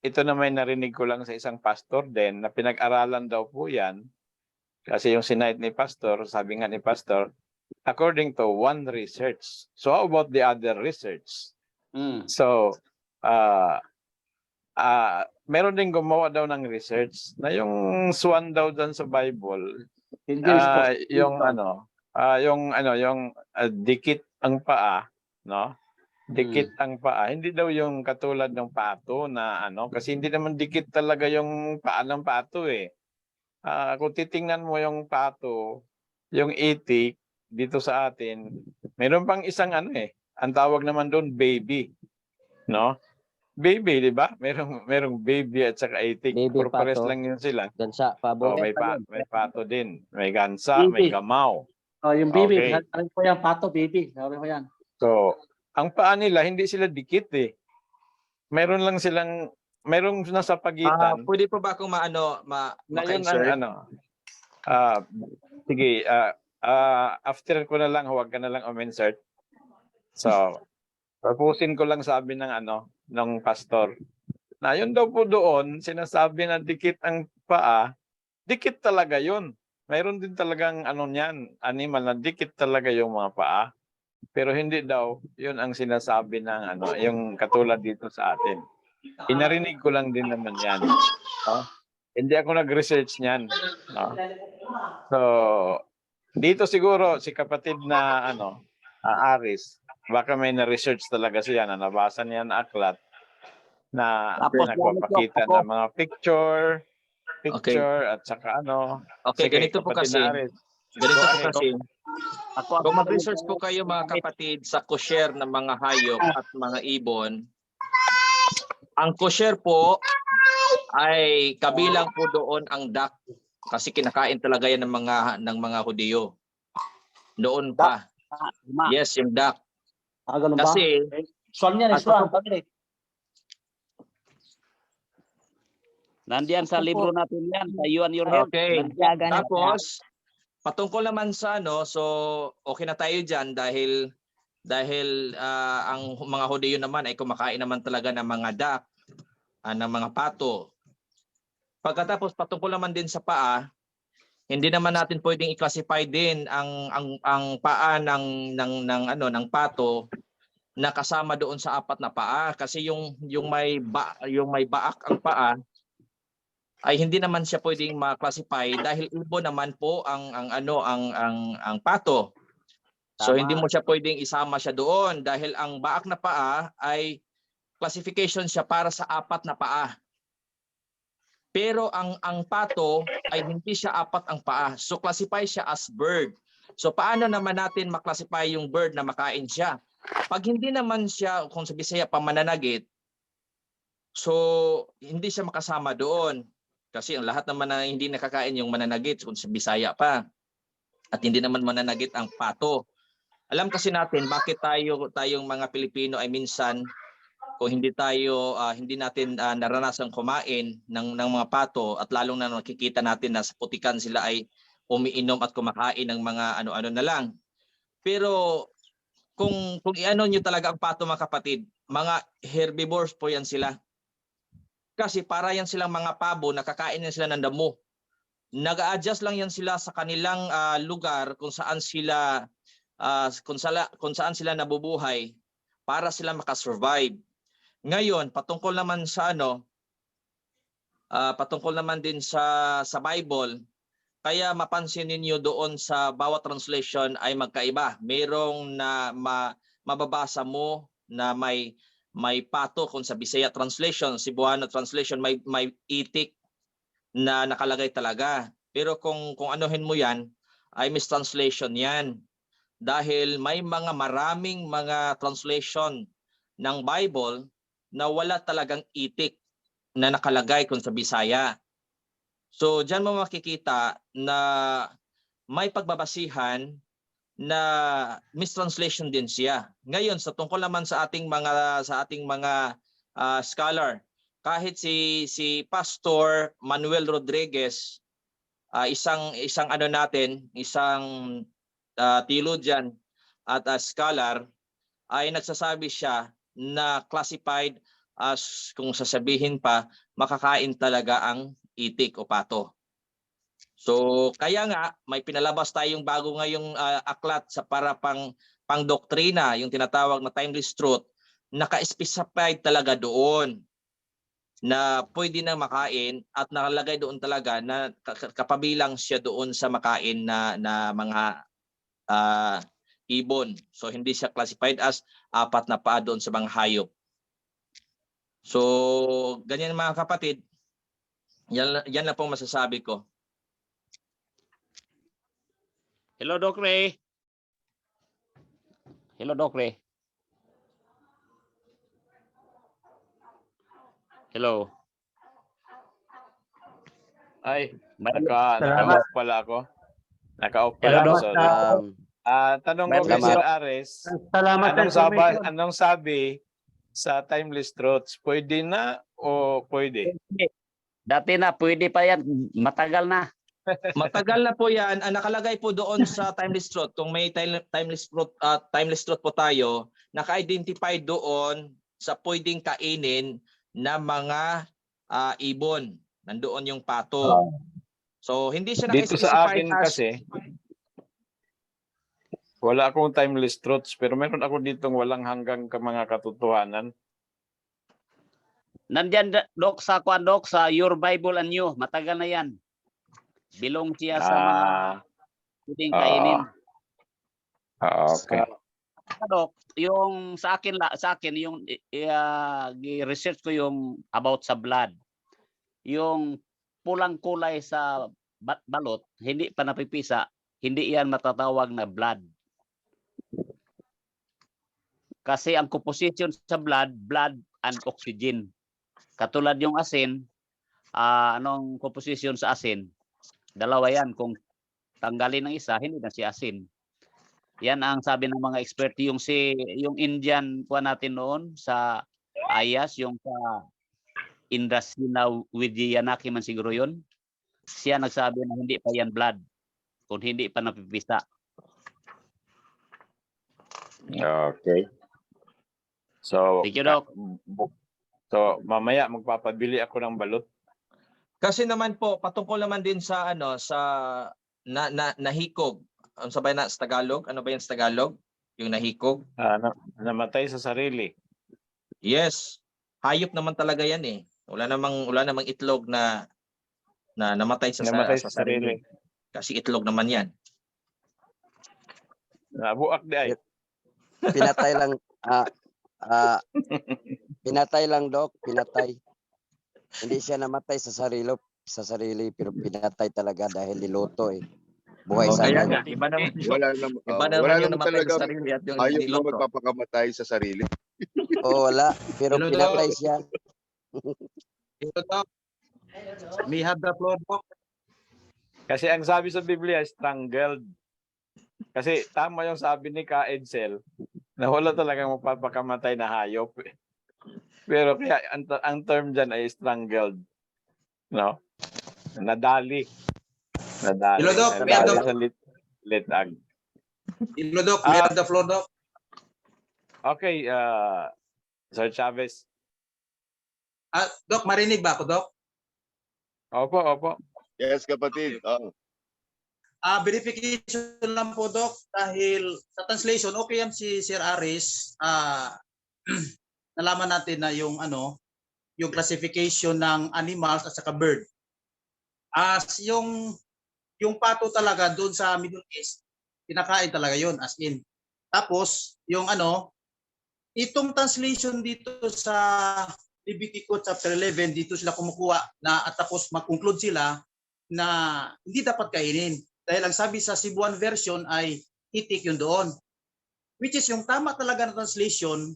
ito naman narinig ko lang sa isang pastor din na pinag-aralan daw po yan. Kasi yung sinight ni pastor, sabi nga ni pastor, according to one research. So how about the other research? So, meron din gumawa daw ng research na yung swan daw dyan sa Bible, yung dikit ang paa, no? Dikit ang paa. Hindi daw yung katulad ng pato na ano, kasi hindi naman dikit talaga yung paa ng pato eh. Kung titingnan mo yung pato, yung itik dito sa atin, meron pang isang ano eh, ang tawag naman doon baby, no? Baby, di ba? Merong baby at saka itik. Baby Purposes pato. lang yun sila. Gansa, pabo. Oh, may pato din. May gansa, may Baby. gamaw. Oh, yung baby, Okay. sabi ko yan, pato, baby. Sabi ko yan. So, ang paa nila, hindi sila dikit eh. Merong nasa pagitan. Pwede po ba akong Na yun maka-insert? ang ano. Sige, after ko na lang, huwag ka na lang uminsert. So, tapusin ko lang sabi ng pastor. Na yun daw po doon, sinasabi na dikit ang paa, dikit talaga yun. Mayroon din talagang animal na dikit talaga yung mga paa. Pero hindi daw, yun ang sinasabi ng yung katulad dito sa atin. Inarinig ko lang din naman yan. No? Hindi ako nag-research niyan. No? So, dito siguro si kapatid na Aris, baka may na-research talaga siya na nabasa niya na aklat na nagpapakita ng mga picture at saka Okay, Sige, ganito po kapatid kasi. na Aris. Ganito Go po ahead. kasi. Kung mag-research po kayo mga kapatid sa kosher ng mga hayop at mga ibon, ang kosher po ay kabilang po doon ang duck kasi kinakain talaga yan ng mga Hudyo. Noon pa. Yes, yung duck. Ganun ba? Kasi Swan yan, swan. Sabi Nandiyan sa libro natin yan, sa You and Your Health. Okay. Nandiyan. Tapos patungkol naman sa so okay na tayo diyan dahil ang mga Hudyo naman ay kumakain naman talaga ng mga duck, ng mga pato. Pagkatapos patungkol naman din sa paa, hindi naman natin pwedeng i-classify din ang paa ng pato na kasama doon sa apat na paa kasi yung may baak ang paa ay hindi naman siya pwedeng ma-classify dahil ibon naman po ang pato. So hindi mo siya pwedeng isama siya doon dahil ang baak na paa ay classification siya para sa apat na paa. Pero ang pato ay hindi siya apat ang paa. So classify siya as bird. So paano naman natin ma-classify yung bird na makain siya? Pag hindi naman siya, kung sa Bisaya pa mananagit, so hindi siya makasama doon. Kasi ang lahat naman na hindi nakakain yung mananagit kung sa Bisaya pa. At hindi naman mananagit ang pato. Alam kasi natin bakit tayong mga Pilipino ay minsan kung hindi natin naranasan kumain ng mga pato at lalong na nakikita natin na sa putikan sila ay umiinom at kumakain ng mga ano-ano na lang. Pero kung iano nyo talaga ang pato mga kapatid, mga herbivores po yan sila. Kasi para yan silang mga pabo, nakakain yan sila ng damo. Nag-a-adjust lang yan sila sa kanilang lugar kung saan sila nabubuhay para sila makasurvive. Ngayon, patungkol naman sa patungkol naman din sa Bible, kaya mapansin ninyo doon sa bawat translation ay magkaiba. Merong na mababasa mo na may pato kung sa Bisaya translation, Cebuano translation may itik na nakalagay talaga. Pero kung anuhin mo yan, ay mistranslation yan. Dahil may maraming mga translation ng Bible na wala talagang itik na nakalagay kung sa Bisaya. So diyan mo makikita na may pagbabasihan na mistranslation din siya. Ngayon sa tungkol naman sa ating mga scholar, kahit si Pastor Manuel Rodriguez, isang theologian at scholar, ay nagsasabi siya na classified as, kung sasabihin pa, makakain talaga ang itik o pato. So kaya nga may pinalabas tayong bago ngayong aklat sa para pang doktrina, yung tinatawag na timeless truth, naka-specified talaga doon na pwede na makain at nakalagay doon talaga na kapabilang siya doon sa makain na mga ibon. So hindi siya classified as apat na paa doon sa mga hayop. So ganyan mga kapatid, yan lang pong masasabi ko. Hello, Doc Ray. Hello, Doc Ray. Hello. Ay, Salamat. naka-off pala ako. Naka-off pala Hello, ako, Doc. sorry. Tanong ko kay Sir Ares, anong sabi sa timeless truths? Pwede na o pwede? Dati na, pwede pa yan. Matagal na. Matagal na po yan. Nakalagay po doon sa timeless truth. Kung may timeless truth po tayo, naka-identify doon sa pwedeng kainin na mga ibon. Nandoon yung pato. So hindi siya Dito naka-specify sa akin kasi, wala akong timeless truths, pero meron ako ditong walang hanggang mga katotohanan. Nandyan, Doc, sa Your Bible and You. Matagal na yan. Belong siya sa mga pwedeng kainin. Okay. Doc, yung sa akin yung research ko yung about sa blood. Yung pulang kulay sa balot, hindi pa napipisa, hindi yan matatawag na blood. Kasi ang composition sa blood and oxygen. Katulad yung asin, anong composition sa asin? Dalawa yan. Kung tanggalin ng isa, hindi na si asin. Yan ang sabi ng mga expert. Yung Indian po natin noon sa Ayas, yung sa Indrasina Wijayanaki man siguro yun. Siya nagsabi na hindi pa yan blood. Kung hindi pa napipisa. Okay. So, Thank you, Doc. So, mamaya magpapabili ako ng balot. kasi naman po patungkol naman din sa nahikog. Ano sabay na sa Tagalog? Ano ba 'yan sa Tagalog? Yung nahikog? Namatay sa sarili. Yes. Hayop naman talaga 'yan eh. Wala namang itlog na namatay sa sarili. Kasi itlog naman 'yan. Nabuak di ay. Pinatay lang pinatay lang, Doc, pinatay. Hindi siya namatay sa sarili pero pinatay talaga dahil niluto eh. Buhay Kaya sana. nga, iba naman Wala yung naman namatay talaga sa sarili at yung ayok na niluto. magpapakamatay sa sarili. Wala, pero pinatay siya. May have the floor, Doc. Kasi ang sabi sa Biblia, strangled. Kasi tama yung sabi ni Ka Edsel na wala talagang magpapakamatay na hayop. Pero kaya ang term dyan ay strangled. No? Nadali. Hello, Doc. May have the Sa litag. Hello, Doc. May have the floor, Doc. Okay, Sir Chavez. Doc, marinig ba ako, Doc? Opo. Yes, kapatid. Verification lang po, Doc, dahil sa translation, okay yan si Sir Aris. Nalaman natin na yung yung classification ng animals at saka bird. As yung pato talaga doon sa Middle East, kinakain talaga yun as in. Tapos yung itong translation dito sa Leviticus chapter 11, dito sila kumukuha na at tapos mag-conclude sila na hindi dapat kainin. Dahil ang sabi sa Cebuan version ay itik yun doon. Which is yung tama talaga na translation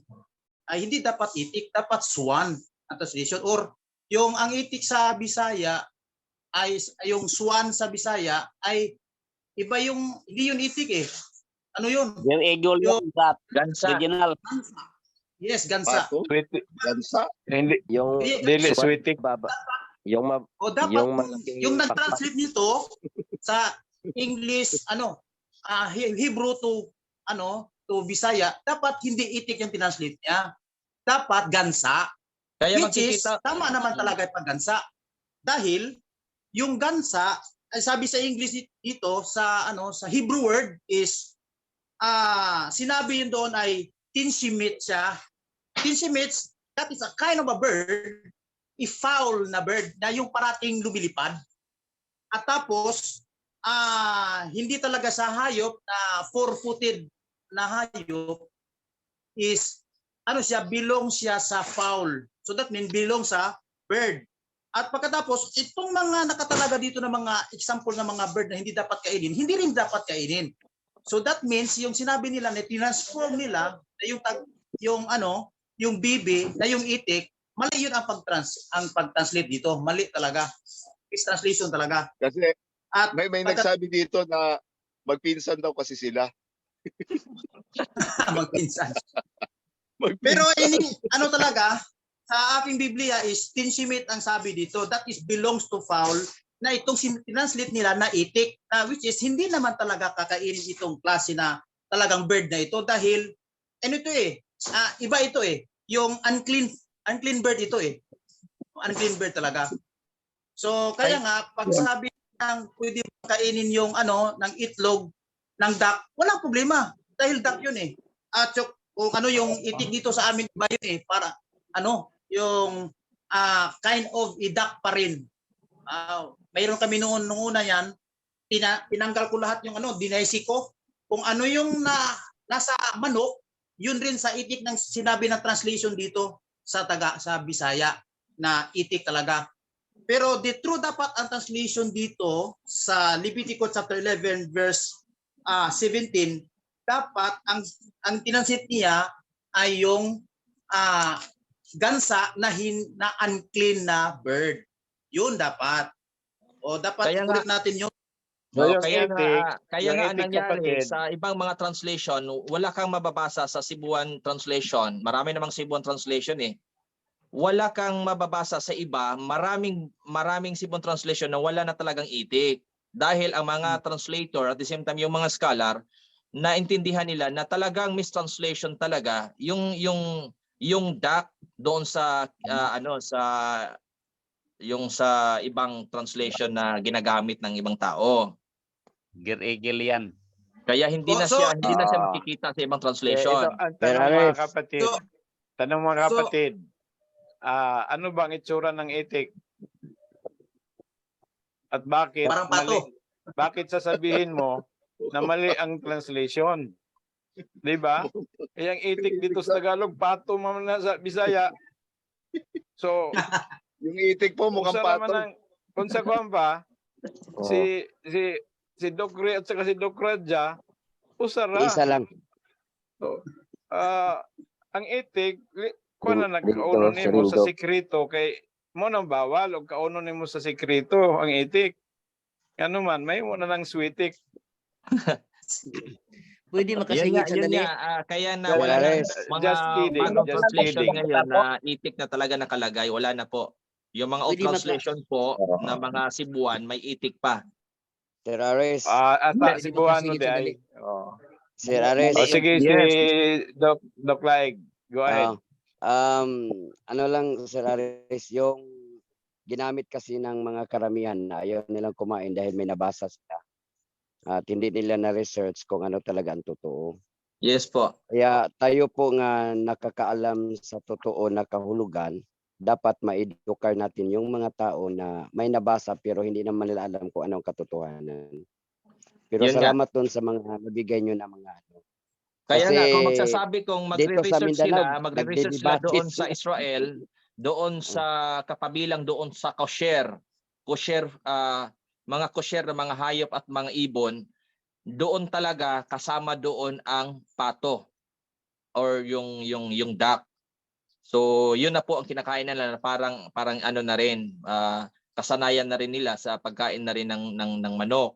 ay hindi dapat itik, dapat swan ang translation. Or yung ang itik sa Bisaya ay yung swan sa Bisaya ay iba yung, hindi yun itik eh. Ano yun? Yung eagle yung Gansa. original. Yes, gansa. Pato? Sweetik. Gansa? Hindi. Yung Dili, swan sweetik. baba. Yung O dapat yung malaking yung pakpak. nag-translate nito sa English Hebrew to to Bisaya, dapat hindi itik yung tinranslate niya. Dapat gansa. Kaya Which is makikita, tama naman talaga yung paggansa. Dahil yung gansa ay sabi sa English dito sa Hebrew word is sinabi yun doon ay tinshimit siya. Tinshimit, that is a kind of a bird, a fowl na bird na yung parating lumilipad. At tapos hindi talaga sa hayop na four-footed na hayop is belong siya sa fowl. So that means belong sa bird. At pagkatapos, itong mga nakatalaga dito na mga example ng mga bird na hindi dapat kainin, hindi rin dapat kainin. So that means yung sinabi nila na transform nila na yung bibi na yung itik, mali yun ang pag-translate dito. Mali talaga. Is translation talaga. Kasi At may nagsabi dito na magpinsan daw kasi sila. magpinsan. Pero talaga, sa aking Biblia is tinshimit ang sabi dito. That is belongs to fowl na itong translate nila na itik. Which is hindi naman talaga kakainin itong klase na talagang bird na ito dahil iba ito eh. Yung unclean bird ito eh. Unclean bird talaga. So kaya nga pag sabi ng pwede kainin yung ng itlog ng duck, walang problema dahil duck yun eh. At kung yung itik dito sa amin iba yun eh para yung kind of duck pa rin. Mayroon kami nung una yan, tinanggal ko lahat yung dinaisi ko. Kung yung nasa manok, yun rin sa itik ng sinabi ng translation dito sa Bisaya na itik talaga. Pero the true dapat ang translation dito sa Leviticus chapter 11 verse 17, dapat ang tinansit niya ay yung gansa na unclean na bird. Yun dapat. O dapat ulit natin yun. kaya nga ang nangyari sa ibang mga translation, wala kang mababasa sa Cebuan translation. Marami namang Cebuan translation eh. Wala kang mababasa sa iba, maraming Cebuan translation na wala na talagang itik. Dahil ang mga translator at the same time yung mga scholar, naintindihan nila na talagang mistranslation talaga yung duck doon sa sa ibang translation na ginagamit ng ibang tao. Eagle yan. Kaya hindi na siya makikita sa ibang translation. Ito, ang tanong mga kapatid. Ano bang itsura ng itik? At bakit parang pato. Bakit sasabihin mo na mali ang translation? 'Di ba? Yung itik dito sa Tagalog, pato man na sa Bisaya. So, yung itik po mukhang pato. Kung sa kuwan pa, si Dokre at saka si Dokradja, usara. Isa lang. So, ang itik, kuwan na nagkauno nimo sa sekreto kay mo nang bawal o kauno nimo sa sekreto ang itik. Ano man, may mo na ng sweetik. Pwede makasingit sandali. Kaya na wala na mga bagong translation kidding. ngayon na itik na talaga nakalagay. Wala na po. Yung mga old translation po na mga Cebuan, may itik pa. Sir Ares. Cebuano de ay. Sir Ares. Sige, si Doc Laig. Go ahead. Ano lang, Sir Ares, yung ginamit kasi ng mga karamihan na ayaw nilang kumain dahil may nabasa sila. At hindi nila na-research kung ano talaga ang totoo. Yes po. Kaya tayo po nga nakakaalam sa totoo na kahulugan, dapat ma-edukar natin yung mga tao na may nabasa pero hindi naman nila alam kung anong katotohanan. Pero Yun nga. salamat doon sa mga nabigay nyo na mga ano. Kaya Kasi nga, kung magsasabi kong dito sa magre-research Mindanao, sila, magre-research sila nagdedebate doon sa sila. Israel, doon sa kapabilang doon sa kosher, mga kosher na mga hayop at mga ibon, doon talaga kasama doon ang pato or yung duck. So, yun na po ang kinakain nila, parang ano na rin, kasanayan na rin nila sa pagkain na rin ng manok.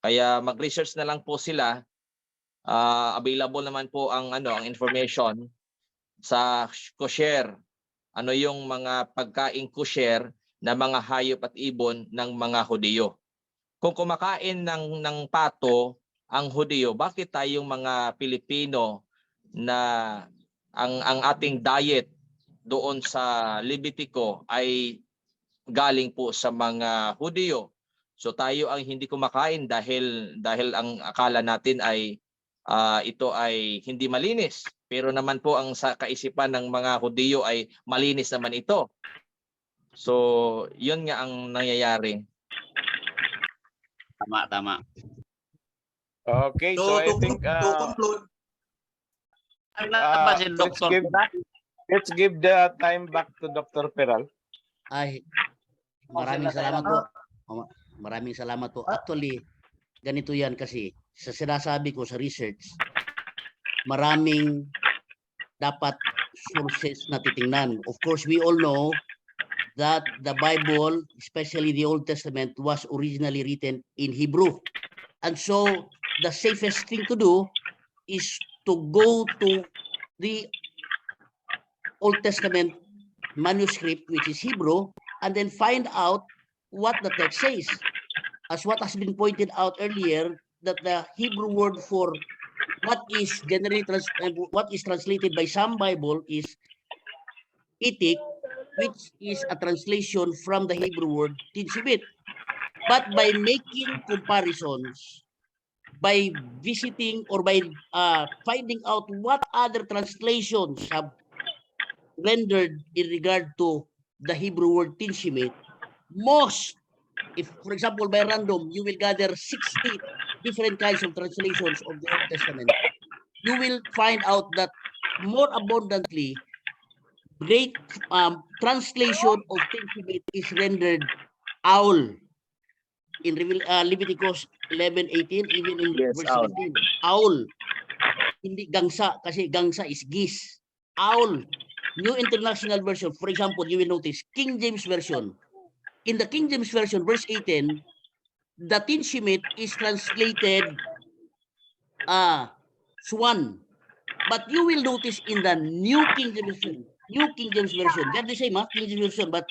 Kaya mag-research na lang po sila. Available naman po ang information sa kosher. Ano yung mga pagkain kosher na mga hayop at ibon ng mga Hudiyo. Kung kumakain ng pato ang Hudiyo, bakit tayong mga Pilipino na ang ating diet doon sa Levitico ay galing po sa mga Hudiyo? So tayo ang hindi kumakain dahil ang akala natin ay ito ay hindi malinis. Pero naman po ang sa kaisipan ng mga Hudiyo ay malinis naman ito. So, yun nga ang nangyayari. Tama. Okay, so I think to conclude, let's give the time back to Dr. Perral. Ay, maraming salamat po. Maraming salamat po. Actually, ganito yan kasi sa sinasabi ko sa research, maraming dapat sources na titingnan. Of course, we all know that the Bible, especially the Old Testament, was originally written in Hebrew. And so, the safest thing to do is to go to the Old Testament manuscript, which is Hebrew, and then find out what the text says. As what has been pointed out earlier, that the Hebrew word for what is translated by some Bible is itik, which is a translation from the Hebrew word tinshibit. But by making comparisons, by visiting or by finding out what other translations have rendered in regard to the Hebrew word tinshibit, most, if for example by random, you will gather 60 different kinds of translations of the Old Testament, you will find out that more abundantly, great translation of tinshibit is rendered owl in Leviticus 11:18, even in verse 17. Owl. Hindi gangsa, kasi gangsa is geese. Owl. New International Version, for example, you will notice King James Version. In the King James Version, verse 18, the tinshibit is translated swan. But you will notice in the New King James Version, they're the same, King James Version, but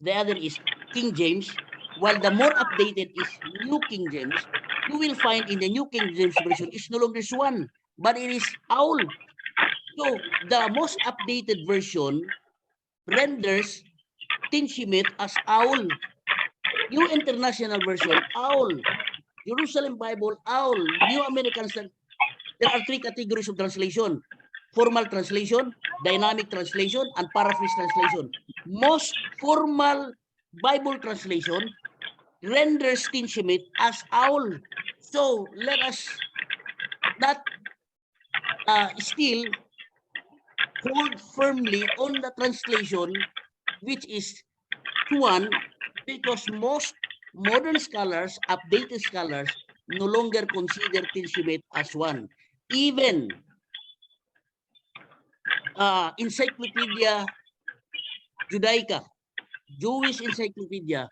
the other is King James, while the more updated is New King James. You will find in the New King James Version is no longer swan, but it is owl. So the most updated version renders tinshibit as owl. New International Version, owl. Jerusalem Bible, owl. New American Standard. There are three categories of translation: formal translation, dynamic translation, and paraphrase translation. Most formal Bible translation renders tinshibit as owl. So let us not still hold firmly on the translation which is swan, because most modern scholars, updated scholars, no longer consider tinshibit as one. Even Encyclopedia Judaica, Jewish Encyclopedia,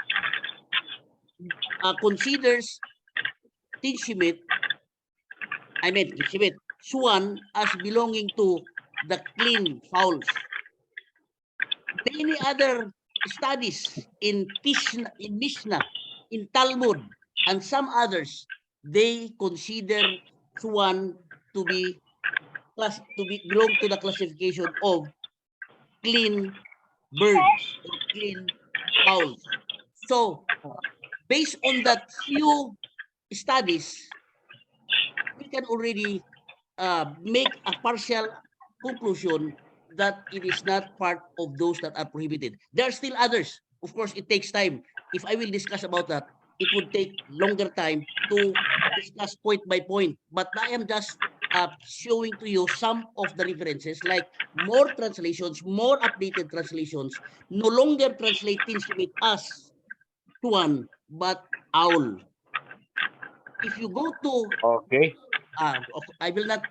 considers tinshibit, swan, as belonging to the clean fowls. Many other studies in Mishnah, in Talmud, and some others, they consider swan to belong to the classification of clean birds or clean fowls. So, based on that few studies, we can already make a partial conclusion that it is not part of those that are prohibited. There are still others. Of course, it takes time. If I will discuss about that, it would take longer time to discuss point by point. But I am just showing to you some of the references, like more translations, more updated translations, no longer translate tinsimit as tuan, but owl. If you go to Okay. I will not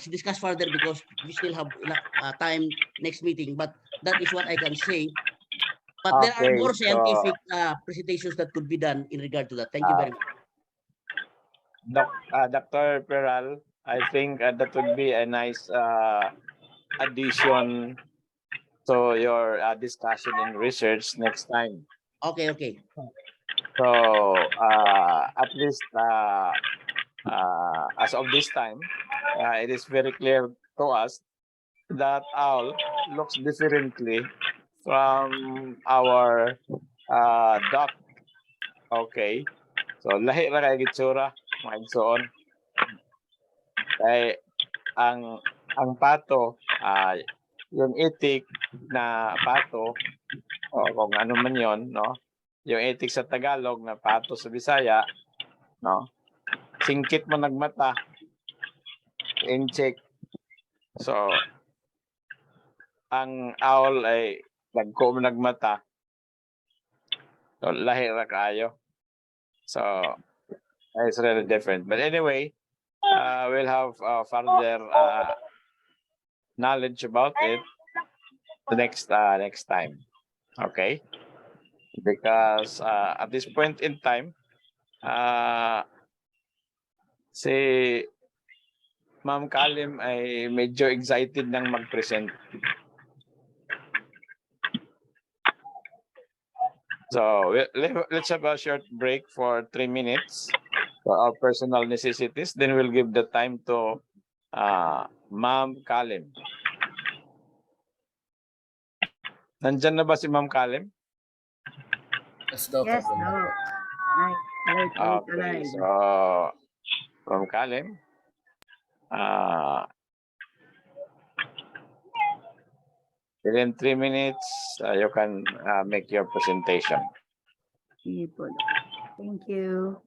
discuss further because we still have time next meeting, but that is what I can say. But there are Okay. more So, scientific presentations that could be done in regard to that. Thank you very much. Dr. Perral, I think that would be a nice addition to your discussion and research next time. Okay, okay. So, at least as of this time, it is very clear to us that owl looks differently from our duck. Okay. So, lahi ra kay gitsura, mga igsoon. Kay ang pato, yung itik na pato, o kung ano man yon, no? Yung itik sa Tagalog na pato sa Bisaya, no? Singkit mo nagmata, incheck. So, ang owl ay dagko mo nagmata. So, lahi ra kaayo. So, it's really different. But anyway, we'll have further knowledge about it the next time. Okay? Because at this point in time, si Ma'am Kalim ay medyo excited nang mag-present. So let's have a short break for 3 minutes for our personal necessities. Then we'll give the time to Ma'am Kalim. Nandyan na ba si Ma'am Kalim? Yes, no. Okay, so Ma'am Kalim, within 3 minutes, you can make your presentation. Thank you.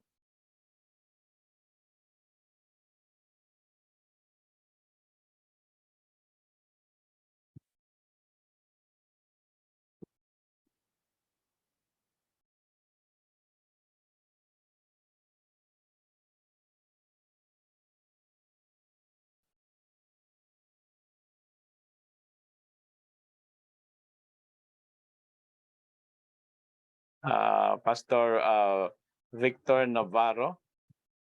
Pastor Victor Navarro,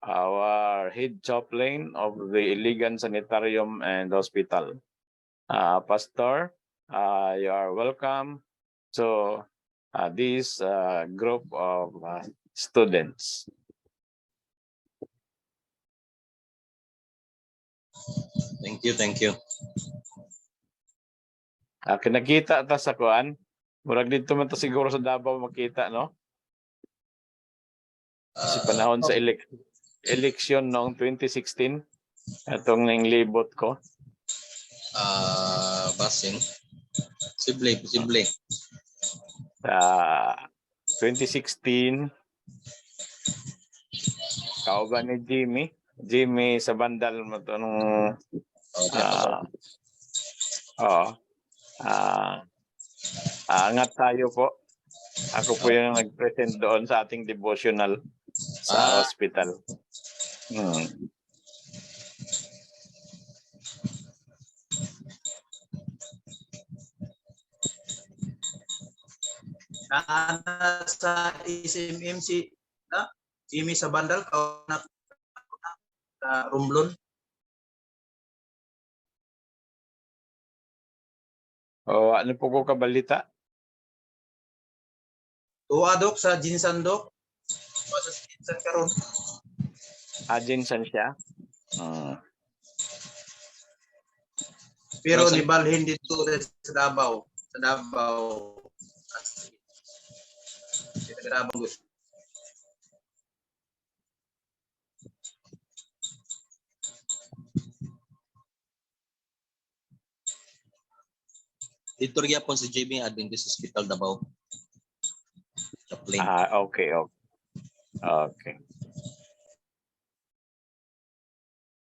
our head chaplain of the Iligan Sanitarium and Hospital. Pastor, you are welcome to this group of students. Thank you. Kinakita ta sa kuan. Murag dito man ta siguro sa Davao makita, no? Kasi panahon sa eleksyon noong 2016, itong libot ko. Basing. Posible. 2016, kauban ni Jimmy sa bandal mo to nung angat tayo po. Ako po yung nag-present doon sa ating devotional sa hospital. Sa SMMC, Jimmy sa bandal, sa Romblon. Ano po ko kabalita? Tuwa, Dok, sa Jinsan, Dok. Sa Jinsan karon. Jinsan siya? Pero nibalhin dito sa Davao. Sa Davao gusto. Dito rin po sa JB Adventist Hospital Davao. Chaplain. Okay, okay. Okay.